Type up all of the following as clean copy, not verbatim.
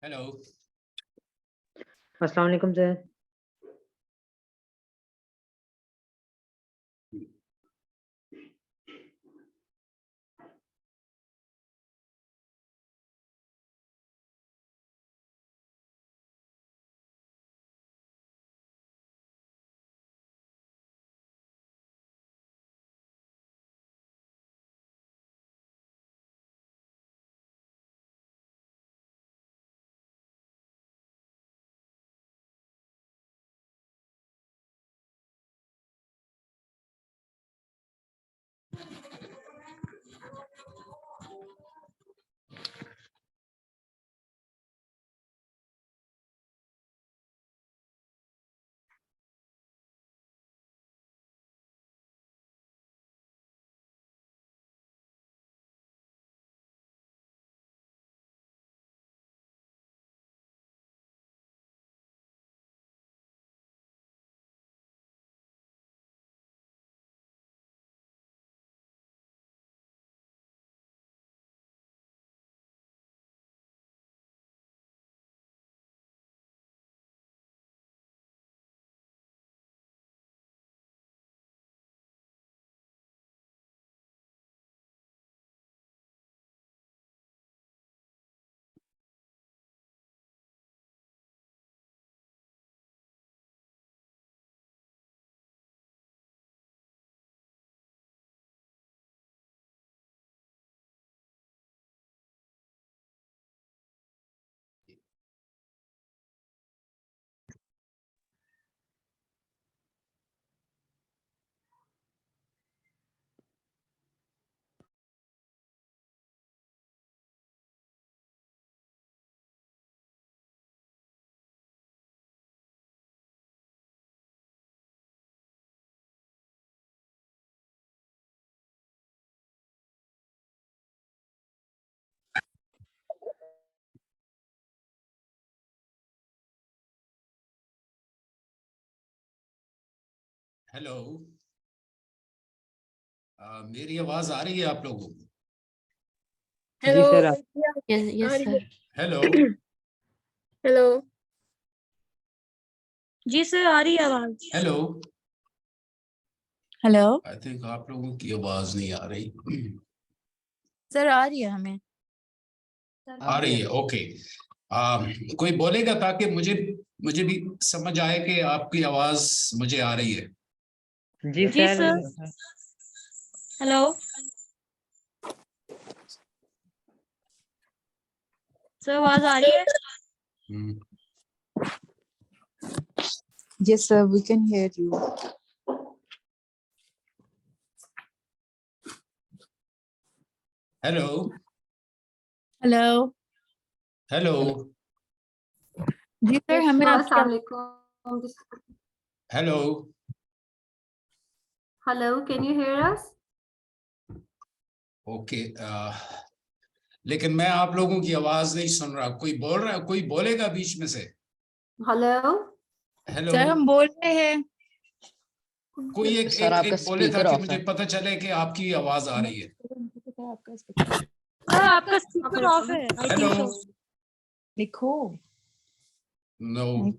Hello. अस्सलाम वालेकुम sir. Hello. मेरी आवाज आ रही है आप लोगों को? जी sir. Yes sir. Hello. Hello. जी सर, आ रही है आवाज। हेलो। हेलो आई थिंक आप लोगों की आवाज नहीं आ रही। सर, आ रही है हमें। आ रही है, ओके। कोई बोलेगा ताकि मुझे मुझे भी समझ आए कि आपकी आवाज मुझे आ रही है। जी जी सर। सर। हेलो सर, आवाज आ रही है? Hmm, Yes, sir, we can hear you. Hello. Hello. Hello. जी सर, हमें आपकी Assalamualaikum. Hello. Hello, can you hear us? Okay. लेकिन मैं आप लोगों की आवाज नहीं सुन रहा। कोई बोल रहा है? कोई बोलेगा बीच में से? Hello. हेलो। सर, हम बोल रहे हैं। कोई एक सर, एक आपका एक बोले स्पीकर ताकि ऑफ मुझे है। पता चले कि आपकी आवाज आ रही है। सर, आपका स्पीकर ऑफ है, आई हेलो। Think so. लिखो। नो।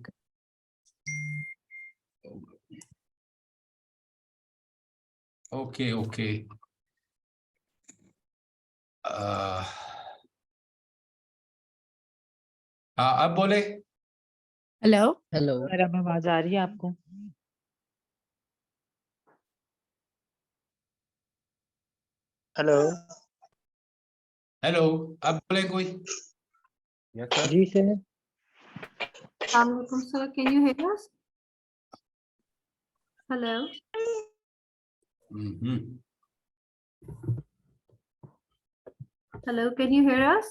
Okay okay. हाँ, अब बोले। हेलो। हेलो सर, अब आवाज आ रही है आपको? हेलो। हेलो। अब बोले कोई? Yes sir. जी sir. Assalamualaikum, sir. Can you hear us? Hello. Hmm. Hello, can you hear us?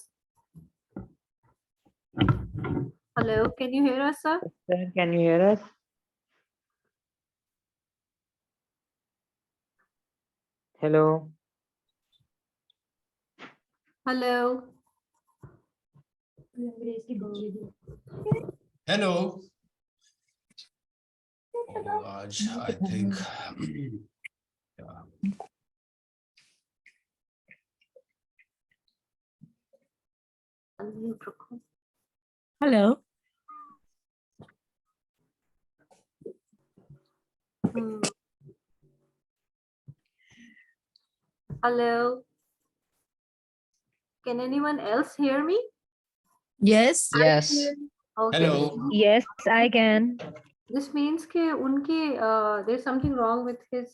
Hello, can you hear us, sir? Sir, can you here us? Hello. Hello. Hello. आज I think Unmute, रुको। Hello. Hmm. Hello. Can anyone else hear me? Yes. Yes. Okay. Hello. Yes, I can. This means कि उनके there's something wrong with his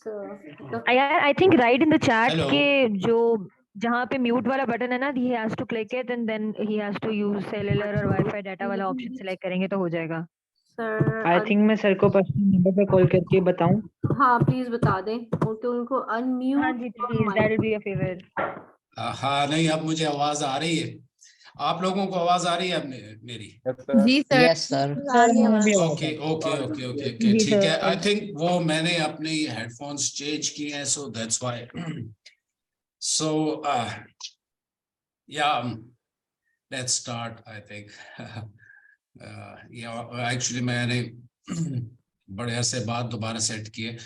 I think write in the chat Hello. के जो जहाँ पे mute वाला button है ना, he has to click it and then he has to use cellular और वाईफाई डाटा वाला ऑप्शन सिलेक्ट करेंगे तो हो जाएगा. sir. आई थिंक मैं सर को पर्सनल नंबर पे कॉल करके बताऊं. हाँ प्लीज बता दें उनको उनको अनम्यूट. हाँ जी please, that will be a favour. हाँ नहीं, अब मुझे आवाज आ रही है. आप लोगों को आवाज आ रही है अब मेरी? Yes, sir. जी सर. Yes sir. सर हमें भी आवाज ओके आ रही ओके ओके ओके है. जी ठीक है. सर. आई थिंक वो मैंने अपने हेडफोन्स चेंज किए हैं, so that's why. So yeah let's start. I think yeah actually मैंने बड़े अरसे बाद दोबारा सेट किए.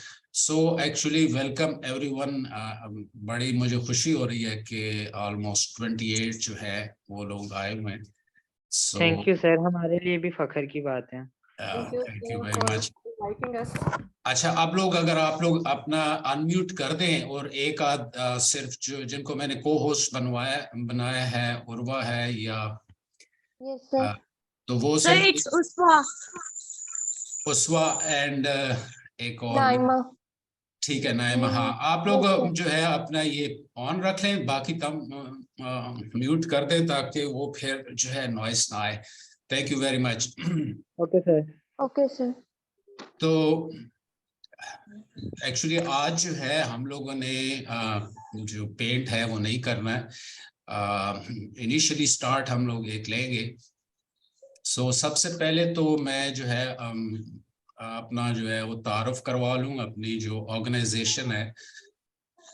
So actually welcome everyone. बड़ी मुझे खुशी हो रही है कि ऑलमोस्ट 28 जो है वो लोग आए हुए हैं. सो थैंक यू सर, हमारे लिए भी फखर की बात है. Thank you very much. inviting us. अच्छा, अगर आप लोग अपना अनम्यूट कर दें और एक आध सिर्फ जो जिनको मैंने को होस्ट बनाया है, उर्वा है या Yes, sir. तो वो Sir, सिर्फ it's Uswa. उस्वा एंड एक और Naima. ठीक है नाइमा. हाँ, आप लोग Okay. जो है अपना ये ऑन रख लें, बाकी कम म्यूट कर दें ताकि वो फिर जो है नॉइस ना आए. Thank you very much. Okay sir. Okay, sir. तो एक्चुअली आज जो है हम लोगों ने जो पेंट है वो नहीं करना है. इनिशियली स्टार्ट हम लोग एक लेंगे. सो सबसे पहले तो मैं जो है अपना जो है वो तारुफ करवा लूँ अपनी जो ऑर्गेनाइजेशन है.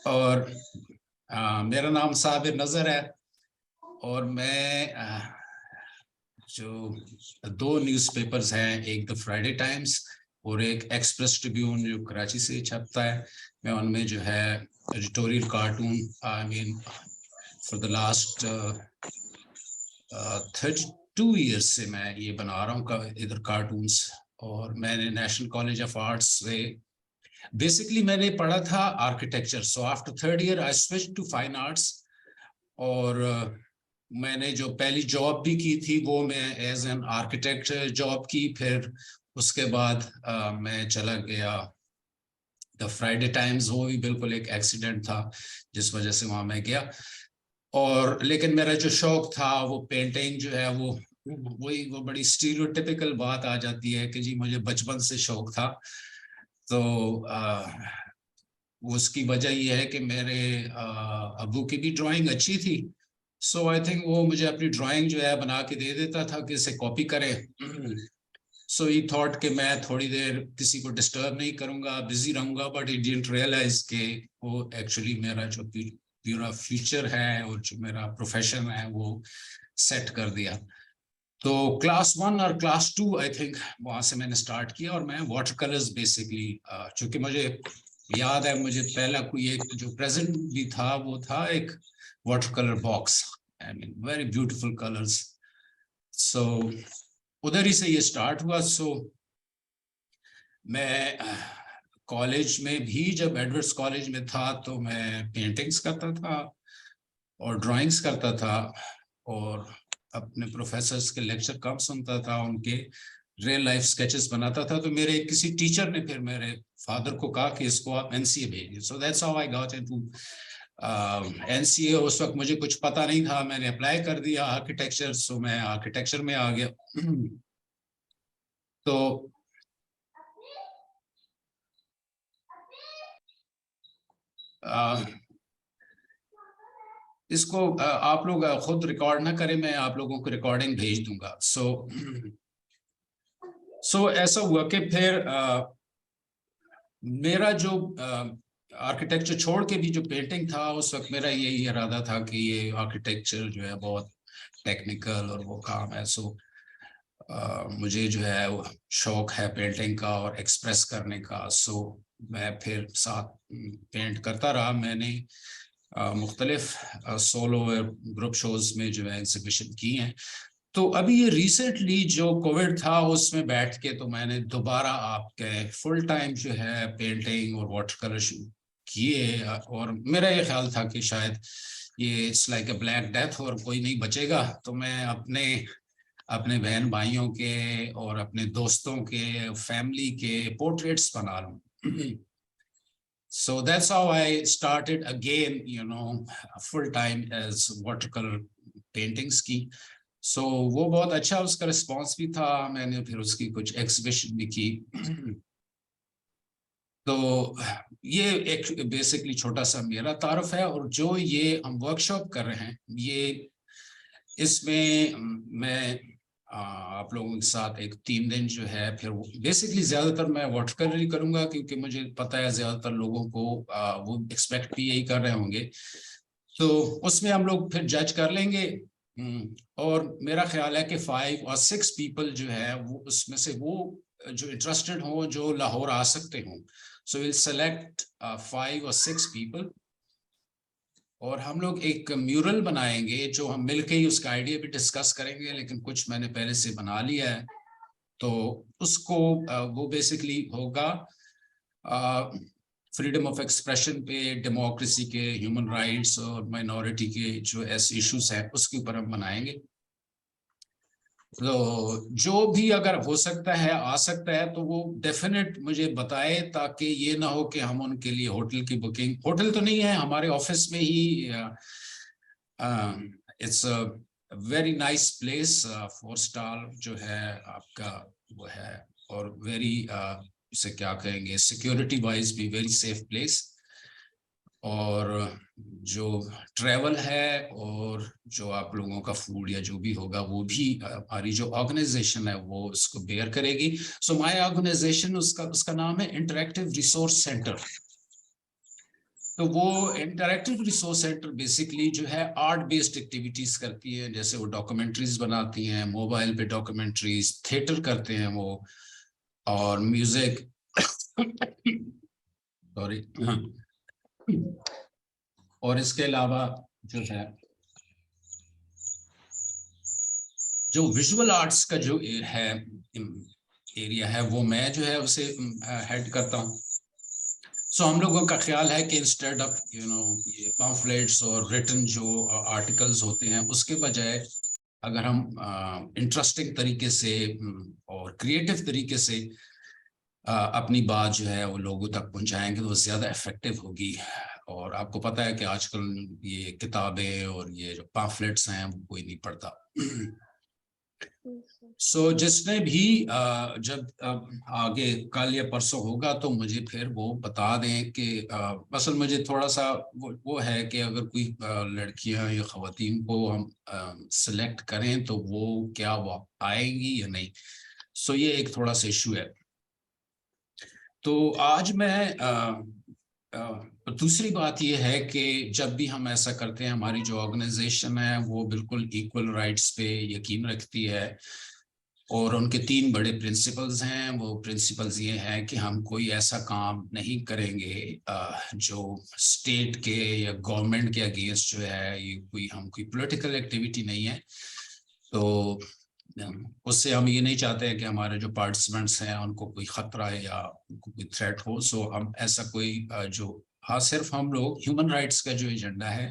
और मेरा नाम साबिर नज़र है और मैं जो 2 न्यूज़पेपर्स हैं, एक द फ्राइडे टाइम्स और एक एक्सप्रेस ट्रिब्यून जो कराची से छपता है, मैं उनमें जो है editorial cartoon I mean for the last 32 years से मैं ये बना रहा हूँ इधर कार्टून्स. और मैंने नेशनल कॉलेज ऑफ आर्ट्स से बेसिकली मैंने पढ़ा था architecture. So after 3rd year I switch to fine arts. और मैंने जो पहली जॉब भी की थी वो मैं एज एन आर्किटेक्ट जॉब की. फिर उसके बाद मैं चला गया द फ्राइडे टाइम्स. वो भी बिल्कुल एक एक्सीडेंट था जिस वजह से वहाँ मैं गया. और लेकिन मेरा जो शौक था वो पेंटिंग जो है वो बड़ी स्टीरियोटिपिकल बात आ जाती है कि जी मुझे बचपन से शौक था. तो उसकी वजह ये है कि मेरे अबू की भी ड्राइंग अच्छी थी. सो आई थिंक वो मुझे अपनी ड्राइंग जो है बना के दे देता था कि इसे कॉपी करें. सो ही थॉट कि मैं थोड़ी देर किसी को डिस्टर्ब नहीं करूंगा, बिजी रहूंगा. बट ही डिडंट रियलाइज के वो एक्चुअली मेरा जो पूरा फ्यूचर है और जो मेरा प्रोफेशन है वो सेट कर दिया. तो क्लास 1 और क्लास 2 आई थिंक वहां से मैंने स्टार्ट किया. और मैं वाटर कलर्स बेसिकली चूंकि मुझे याद है मुझे पहला कोई एक जो प्रेजेंट भी था वो था एक water colour box. I mean very beautiful colours. So उधर ही से ये स्टार्ट हुआ. सो मैं कॉलेज में भी जब एडवर्ड्स कॉलेज में था तो मैं पेंटिंग्स करता था और ड्राइंग्स करता था और अपने प्रोफेसर्स के लेक्चर कम सुनता था, उनके रियल लाइफ स्केचेस बनाता था. तो मेरे किसी टीचर ने फिर मेरे फादर को कहा कि इसको आप एनसीए भेजिए. सो that's how I got into NCA. उस वक्त मुझे कुछ पता नहीं था, मैंने अप्लाई कर दिया आर्किटेक्चर. सो मैं आर्किटेक्चर में आ गया. तो इसको आप लोग खुद रिकॉर्ड ना करें, मैं आप लोगों को रिकॉर्डिंग भेज दूंगा. सो ऐसा हुआ कि फिर मेरा जो आर्किटेक्चर छोड़ के भी जो पेंटिंग था उस वक्त मेरा यही इरादा था कि ये आर्किटेक्चर जो है बहुत टेक्निकल और वो काम है. सो मुझे जो है वो शौक है पेंटिंग का और एक्सप्रेस करने का. सो मैं फिर साथ पेंट करता रहा. मैंने मुख्तलिफ सोलो और ग्रुप शोज में जो है एग्जीबिशन की हैं. तो अभी ये रिसेंटली जो कोविड था उसमें बैठ के तो मैंने दोबारा आपके फुल टाइम जो है पेंटिंग और वाटर कलर किए, और मेरा ये ख्याल था कि शायद ये it's like a black death और कोई नहीं बचेगा, तो मैं अपने बहन भाइयों के और अपने दोस्तों के, फैमिली के पोर्ट्रेट्स बना लूं। So that's how I started again, full time as watercolor paintings की. So वो बहुत अच्छा उसका रिस्पॉन्स भी था, मैंने फिर उसकी कुछ एग्जीबिशन भी की। तो ये एक बेसिकली छोटा सा मेरा तारुफ है, और जो ये हम वर्कशॉप कर रहे हैं ये इसमें मैं आप लोगों के साथ एक 3 दिन जो है, फिर बेसिकली ज्यादातर मैं वाटर कलर ही करूंगा, क्योंकि मुझे पता है ज्यादातर लोगों को वो एक्सपेक्ट भी यही कर रहे होंगे। तो उसमें हम लोग फिर जज कर लेंगे, और मेरा ख्याल है कि 5 और 6 पीपल जो है वो उसमें से वो जो इंटरेस्टेड हो, जो लाहौर आ सकते हो, सो विल सेलेक्ट 5 और 6 पीपल, और हम लोग एक म्यूरल बनाएंगे जो हम मिलके ही उसका आइडिया भी डिस्कस करेंगे, लेकिन कुछ मैंने पहले से बना लिया है। तो उसको वो बेसिकली होगा फ्रीडम ऑफ एक्सप्रेशन पे, डेमोक्रेसी के, ह्यूमन राइट्स और माइनॉरिटी के जो ऐसे इश्यूज हैं उसके ऊपर हम बनाएंगे। तो जो भी अगर हो सकता है आ सकता है तो वो डेफिनेट मुझे बताए, ताकि ये ना हो कि हम उनके लिए होटल की बुकिंग, होटल तो नहीं है, हमारे ऑफिस में ही, it's a very nice place, 4 star जो है आपका वो है, और वेरी इसे क्या कहेंगे, सिक्योरिटी वाइज भी वेरी सेफ प्लेस। और जो ट्रैवल है और जो आप लोगों का फूड या जो भी होगा वो भी हमारी जो ऑर्गेनाइजेशन है वो इसको बेयर करेगी। सो माय ऑर्गेनाइजेशन, उसका नाम है इंटरैक्टिव रिसोर्स सेंटर। तो वो इंटरैक्टिव रिसोर्स सेंटर बेसिकली जो है आर्ट बेस्ड एक्टिविटीज करती है, जैसे वो डॉक्यूमेंट्रीज बनाती हैं, मोबाइल पे डॉक्यूमेंट्रीज, थिएटर करते हैं वो, और म्यूजिक सॉरी और इसके अलावा जो है जो विजुअल आर्ट्स का जो है एरिया है वो मैं जो है उसे हेड करता हूँ। सो हम लोगों का ख्याल है कि इंस्टेड ऑफ ये पम्फलेट्स और रिटन जो आर्टिकल्स होते हैं, उसके बजाय अगर हम इंटरेस्टिंग तरीके से और क्रिएटिव तरीके से अपनी बात जो है वो लोगों तक पहुंचाएंगे तो वो ज्यादा इफेक्टिव होगी। और आपको पता है कि आजकल ये किताबें और ये जो पम्फलेट्स हैं वो कोई नहीं पढ़ता। सो जिसने भी जब आगे कल या परसों होगा तो मुझे फिर वो बता दें कि असल मुझे थोड़ा सा वो है कि अगर कोई लड़कियां या खवातीन को हम सिलेक्ट करें तो वो क्या वो आएंगी या नहीं। सो ये एक थोड़ा सा इशू है। तो आज मैं दूसरी बात ये है कि जब भी हम ऐसा करते हैं, हमारी जो ऑर्गेनाइजेशन है वो बिल्कुल इक्वल राइट्स पे यकीन रखती है, और उनके 3 बड़े प्रिंसिपल्स हैं। वो प्रिंसिपल्स ये हैं कि हम कोई ऐसा काम नहीं करेंगे जो स्टेट के या गवर्नमेंट के अगेंस्ट जो है, ये हम कोई पॉलिटिकल एक्टिविटी नहीं है। तो उससे हम ये नहीं चाहते हैं कि हमारे जो पार्टिसिपेंट्स हैं उनको कोई खतरा है या उनको कोई थ्रेट हो। सो हम ऐसा कोई सिर्फ हम लोग ह्यूमन राइट्स का जो एजेंडा है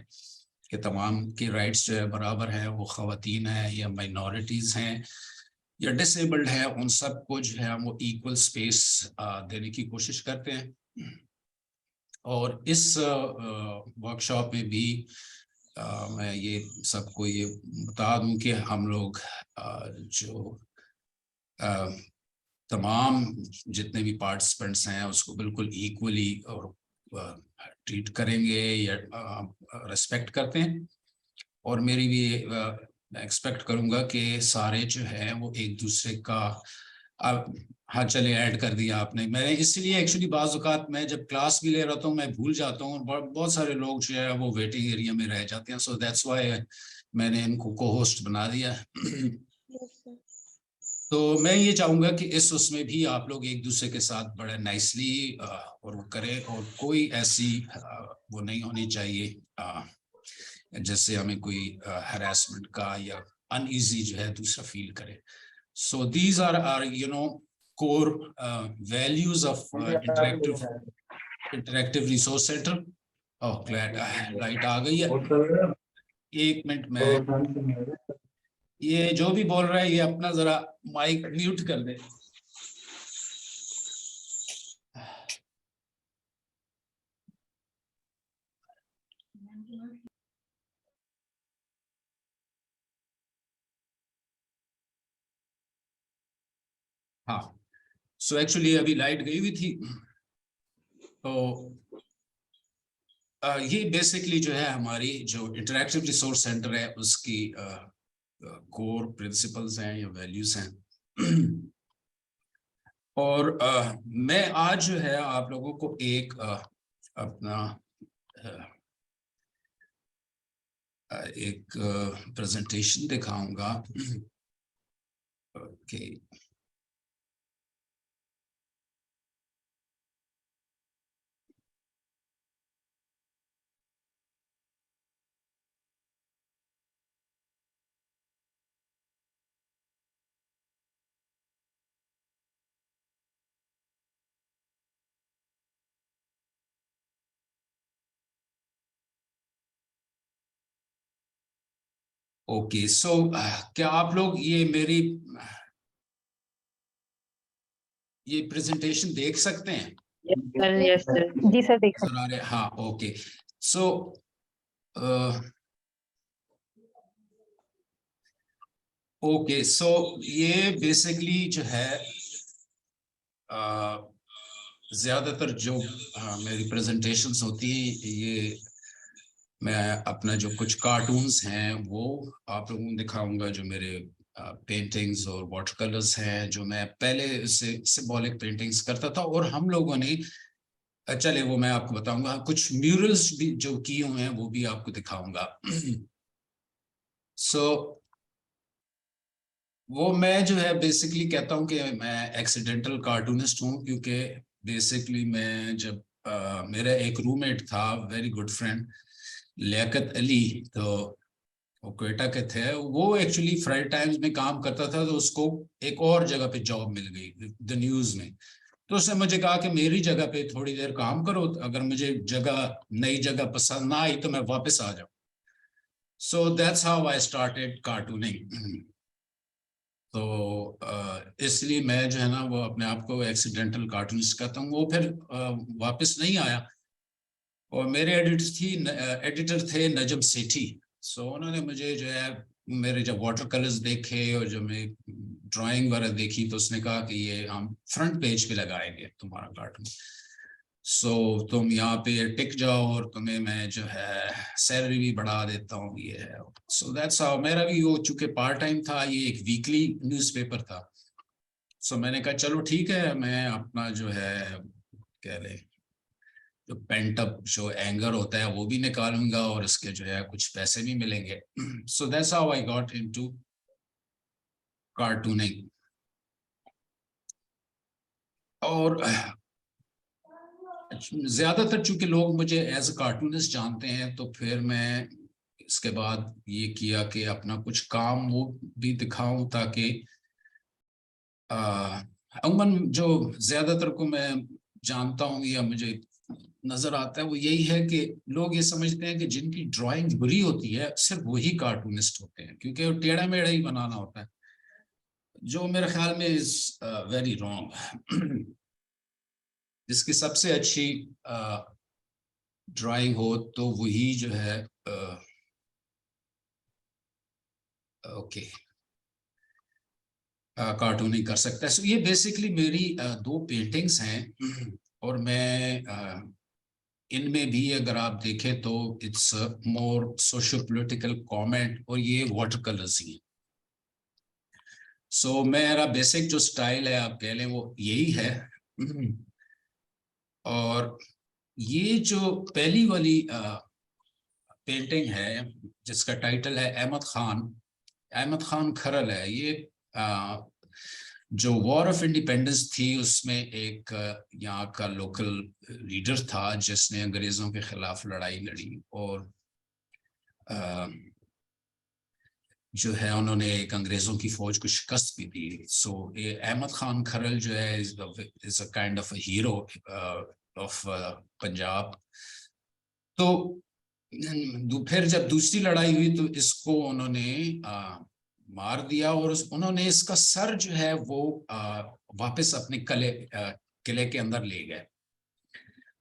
कि तमाम के राइट्स जो है बराबर हैं, वो खवातीन हैं या माइनॉरिटीज हैं या डिसेबल्ड है, उन सबको जो है वो इक्वल स्पेस देने की कोशिश करते हैं। और इस वर्कशॉप में भी मैं ये सबको ये बता दूं कि हम लोग जो तमाम जितने भी पार्टिसिपेंट्स हैं उसको बिल्कुल इक्वली और ट्रीट करेंगे या रिस्पेक्ट करते हैं। और मेरी भी एक्सपेक्ट करूंगा कि सारे जो है वो एक दूसरे का हाँ चले ऐड कर दिया आपने। मैं इसलिए एक्चुअली बाज़ औक़ात मैं जब क्लास भी ले रहा हूँ मैं भूल जाता हूँ, और बहुत सारे लोग जो है वो वेटिंग एरिया में रह जाते हैं। सो दैट्स व्हाई मैंने इनको को होस्ट बना दिया। तो मैं ये चाहूंगा कि इस उसमें भी आप लोग एक दूसरे के साथ बड़ा नाइसली और वो करें, और कोई ऐसी वो नहीं होनी चाहिए जिससे हमें कोई हरासमेंट का या अनईजी जो है दूसरा फील करे. So these are you know core values of interactive resource centre. Oh glad light आ गई है. 1 मिनट में ये जो भी बोल रहा है ये अपना जरा माइक म्यूट कर दे. हाँ, सो एक्चुअली अभी लाइट गई हुई थी. तो ये बेसिकली जो है हमारी जो इंटरैक्टिव रिसोर्स सेंटर है उसकी कोर प्रिंसिपल्स हैं या वैल्यूज हैं. और मैं आज जो है आप लोगों को एक अपना एक प्रेजेंटेशन दिखाऊंगा. Okay, okay. सो क्या आप लोग ये मेरी ये प्रेजेंटेशन देख सकते हैं? Yes, sir. जी सर देख सकते नजर आ रहे? हाँ, ओके. सो ओके, सो ये बेसिकली जो है ज्यादातर जो मेरी प्रेजेंटेशंस होती हैं ये मैं अपना जो कुछ कार्टून्स हैं वो आप लोगों को दिखाऊंगा, जो मेरे पेंटिंग्स और वाटर कलर्स हैं जो मैं पहले से सिंबॉलिक पेंटिंग्स करता था. और हम लोगों ने चले वो मैं आपको बताऊंगा, कुछ म्यूरल्स भी जो किए हुए हैं वो भी आपको दिखाऊंगा. सो वो मैं जो है बेसिकली कहता हूँ कि मैं एक्सीडेंटल कार्टूनिस्ट हूँ, क्योंकि बेसिकली मैं जब मेरा एक रूममेट था, very good friend Liaquat Ali, तो वो क्वेटा के थे. वो एक्चुअली फ्राइडे टाइम्स में काम करता था, तो उसको एक और जगह पे जॉब मिल गई द न्यूज में. तो उसने मुझे कहा कि मेरी जगह पे थोड़ी देर काम करो, अगर मुझे नई जगह पसंद ना आई तो मैं वापस आ जाऊँ. सो that's how I started cartooning. तो इसलिए मैं जो है ना वो अपने आप को एक्सीडेंटल कार्टूनिस्ट कहता हूँ. वो फिर वापस नहीं आया. और मेरे एडिटर थे नजम सेठी. सो उन्होंने मुझे जो है मेरे जब वाटर कलर्स देखे और जब मैं ड्राइंग वगैरह देखी तो उसने कहा कि ये हम फ्रंट पेज पे लगाएंगे तुम्हारा कार्टून. सो तुम यहाँ पे टिक जाओ और तुम्हें मैं जो है सैलरी भी बढ़ा देता हूँ. ये है. सो दैट्स हाउ. मेरा भी वो चूंकि पार्ट टाइम था, ये एक वीकली न्यूज़पेपर था. सो मैंने कहा चलो ठीक है, मैं अपना जो है कह लें जो पेंट अप जो एंगर होता है वो भी निकालूंगा और इसके जो है कुछ पैसे भी मिलेंगे. सो that's how I got into cartooning. और ज्यादातर चूंकि लोग मुझे एज अ कार्टूनिस्ट जानते हैं, तो फिर मैं इसके बाद ये किया कि अपना कुछ काम वो भी दिखाऊं, ताकि अमूमन जो ज्यादातर को मैं जानता हूँ या मुझे नजर आता है वो यही है कि लोग ये समझते हैं कि जिनकी ड्राइंग बुरी होती है सिर्फ वही कार्टूनिस्ट होते हैं, क्योंकि वो टेढ़ा मेढ़ा ही बनाना होता है, जो मेरे ख्याल में इज वेरी रॉन्ग. जिसकी सबसे अच्छी ड्राइंग हो तो वही जो है ओके कार्टूनिंग कर सकता है. सो ये बेसिकली मेरी 2 पेंटिंग्स हैं. और मैं इनमें भी अगर आप देखें तो it's more socio political comment, और ये वाटर कलर्स ही हैं. सो मेरा बेसिक जो स्टाइल है आप कह लें वो यही है. और ये जो पहली वाली पेंटिंग है जिसका टाइटल है अहमद खान खरल है. ये जो वॉर ऑफ इंडिपेंडेंस थी उसमें एक यहाँ का लोकल लीडर था जिसने अंग्रेजों के खिलाफ लड़ाई लड़ी. और जो है उन्होंने एक अंग्रेजों की फौज को शिकस्त भी दी। सो अहमद खान खरल जो है is a kind of a hero of Punjab. तो फिर जब दूसरी लड़ाई हुई तो इसको उन्होंने मार दिया और उन्होंने इसका सर जो है वो वापस अपने किले के अंदर ले गए।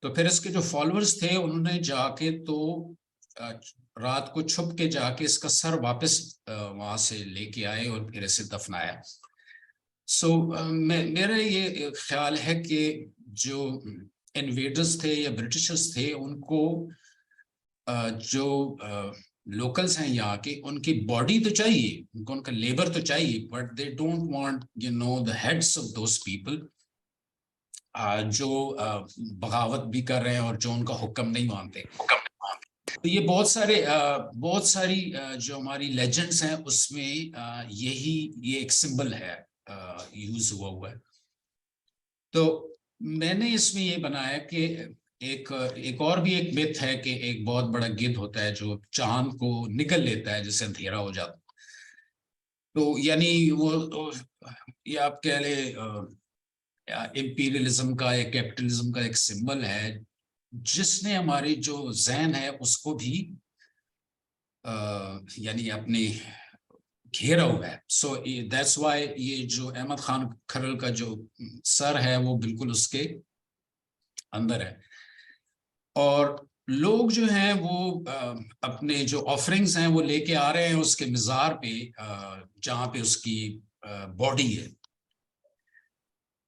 तो फिर इसके जो फॉलोअर्स थे उन्होंने जाके तो रात को छुप के जाके इसका सर वापस वहां से लेके आए और फिर इसे दफनाया। सो मेरा ये ख्याल है कि जो इन्वेडर्स थे या ब्रिटिशर्स थे उनको जो लोकल्स हैं यहाँ के, उनकी बॉडी तो चाहिए, उनको उनका लेबर तो चाहिए, but they don't want the heads of those people जो बगावत भी कर रहे हैं और जो उनका हुक्म नहीं मानते। तो ये बहुत सारी जो हमारी लेजेंड्स हैं उसमें ये एक सिंबल है यूज हुआ है। तो मैंने इसमें ये बनाया कि एक और भी एक मिथ है कि एक बहुत बड़ा गिद्ध होता है जो चांद को निगल लेता है जिससे अंधेरा हो जाता। तो यानी वो ये आप कह ले इंपीरियलिज्म का या कैपिटलिज्म का एक सिंबल है जिसने हमारे जो ज़हन है उसको भी यानी अपने घेरा हुआ है। सो दैट्स व्हाई ये जो अहमद खान खरल का जो सर है वो बिल्कुल उसके अंदर है। और लोग जो हैं वो अपने जो ऑफरिंग्स हैं वो लेके आ रहे हैं उसके मज़ार पे जहाँ पे उसकी बॉडी है।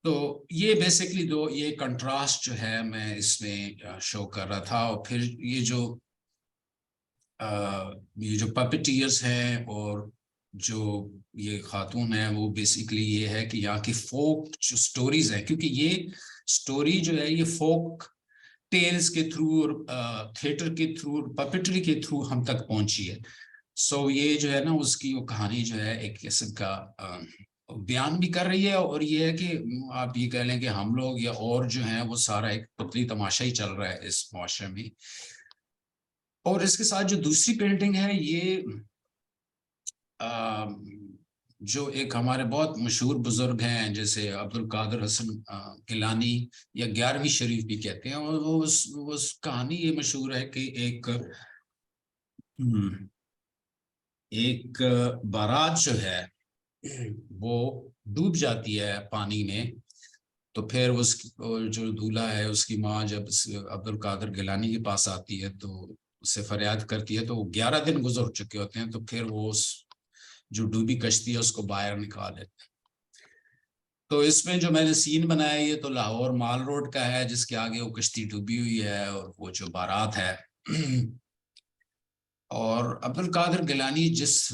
तो ये बेसिकली ये कंट्रास्ट जो है मैं इसमें शो कर रहा था। और फिर ये जो पपेटियर्स हैं और जो ये खातून है वो बेसिकली ये है कि यहाँ की फोक जो स्टोरीज है, क्योंकि ये स्टोरी जो है ये फोक टेल्स के थ्रू और थिएटर के थ्रू और पपेटरी के थ्रू हम तक पहुंची है। सो ये जो है ना उसकी वो कहानी जो है एक किस्म का बयान भी कर रही है। और ये है कि आप ये कह लें कि हम लोग या और जो हैं वो सारा एक पुतली तमाशा ही चल रहा है इस मुआशरे में। और इसके साथ जो दूसरी पेंटिंग है ये जो एक हमारे बहुत मशहूर बुजुर्ग हैं जैसे अब्दुल कादिर हसन गिलानी या 11वीं शरीफ भी कहते हैं। और वो उस कहानी ये मशहूर है कि एक बारात जो है वो डूब जाती है पानी में। तो फिर जो दूल्हा है उसकी माँ जब अब्दुल कादिर गिलानी के पास आती है तो उससे फरियाद करती है। तो 11 दिन गुजर चुके होते हैं। तो फिर वो उस जो डूबी कश्ती है उसको बाहर निकाल लेते हैं। तो इसमें जो मैंने सीन बनाया ये तो लाहौर माल रोड का है जिसके आगे वो कश्ती डूबी हुई है और वो जो बारात है और अब्दुल कादिर गिलानी जिस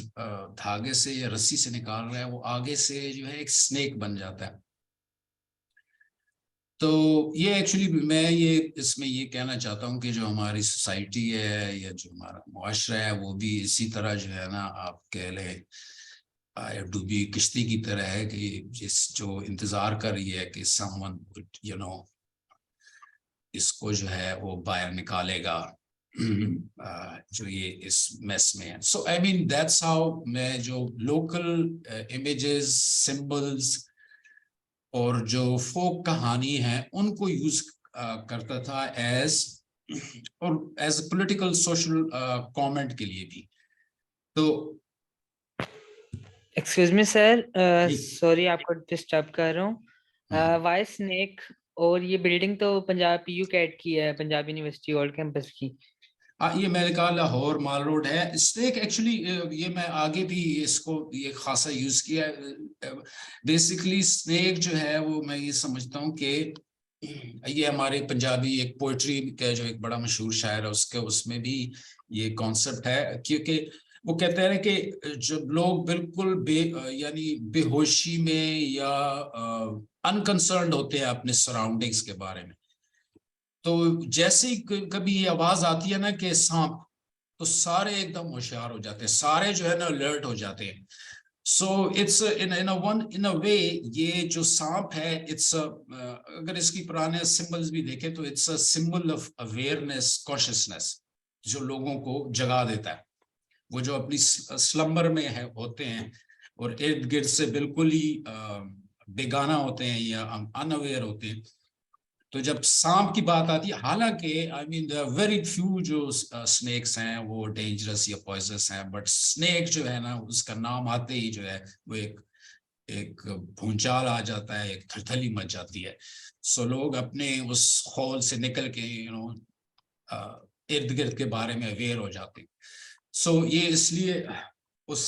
धागे से या रस्सी से निकाल रहा है वो आगे से जो है एक स्नेक बन जाता है। तो ये एक्चुअली मैं ये इसमें ये कहना चाहता हूँ कि जो हमारी सोसाइटी है या जो हमारा मुआशरा है वो भी इसी तरह जो है ना आप कह लें डूबी किश्ती की तरह है कि जो इंतजार कर रही है कि समवन इसको जो है वो बाहर निकालेगा जो ये इस मेस में है। So I mean that's how मैं जो लोकल इमेजेस सिंबल्स और जो फोक कहानी है उनको यूज करता था एज पॉलिटिकल सोशल कमेंट के लिए भी। तो एक्सक्यूज मी सर, सॉरी आपको डिस्टर्ब कर रहा हूँ। वाई स्नेक और ये बिल्डिंग तो पंजाब पीयू कैट की है, पंजाब यूनिवर्सिटी ओल्ड कैंपस की। ये मैंने कहा लाहौर माल रोड है। स्नेक एक्चुअली ये मैं आगे भी इसको ये खासा यूज किया है। बेसिकली स्नेक जो है वो मैं ये समझता हूँ कि ये हमारे पंजाबी एक पोइट्री का जो एक बड़ा मशहूर शायर है उसमें भी ये कॉन्सेप्ट है। क्योंकि वो कहते हैं कि जब लोग बिल्कुल यानी बेहोशी में या अनकंसर्न्ड होते हैं अपने सराउंडिंग्स के बारे में, तो जैसे ही कभी ये आवाज आती है ना कि सांप, तो सारे एकदम होशियार हो जाते हैं, सारे जो है ना अलर्ट हो जाते हैं। सो इट्स इन अ वे ये जो सांप है इट्स अगर इसकी पुराने सिंबल्स भी देखें तो it's a symbol of awareness, consciousness, जो लोगों को जगा देता है। वो जो अपनी स्लम्बर में है होते हैं और इर्द गिर्द से बिल्कुल ही बेगाना होते हैं या अनअवेयर होते हैं। तो जब सांप की बात आती है, हालांकि आई मीन वेरी फ्यू जो स्नेक्स हैं वो डेंजरस या पॉइजनस हैं, बट स्नेक जो है ना, उसका नाम आते ही जो है वो एक भूचाल आ जाता है, एक थरथली मच जाती है। सो लोग अपने उस हॉल से निकल के इर्द गिर्द के बारे में अवेयर हो जाते हैं। सो ये इसलिए उस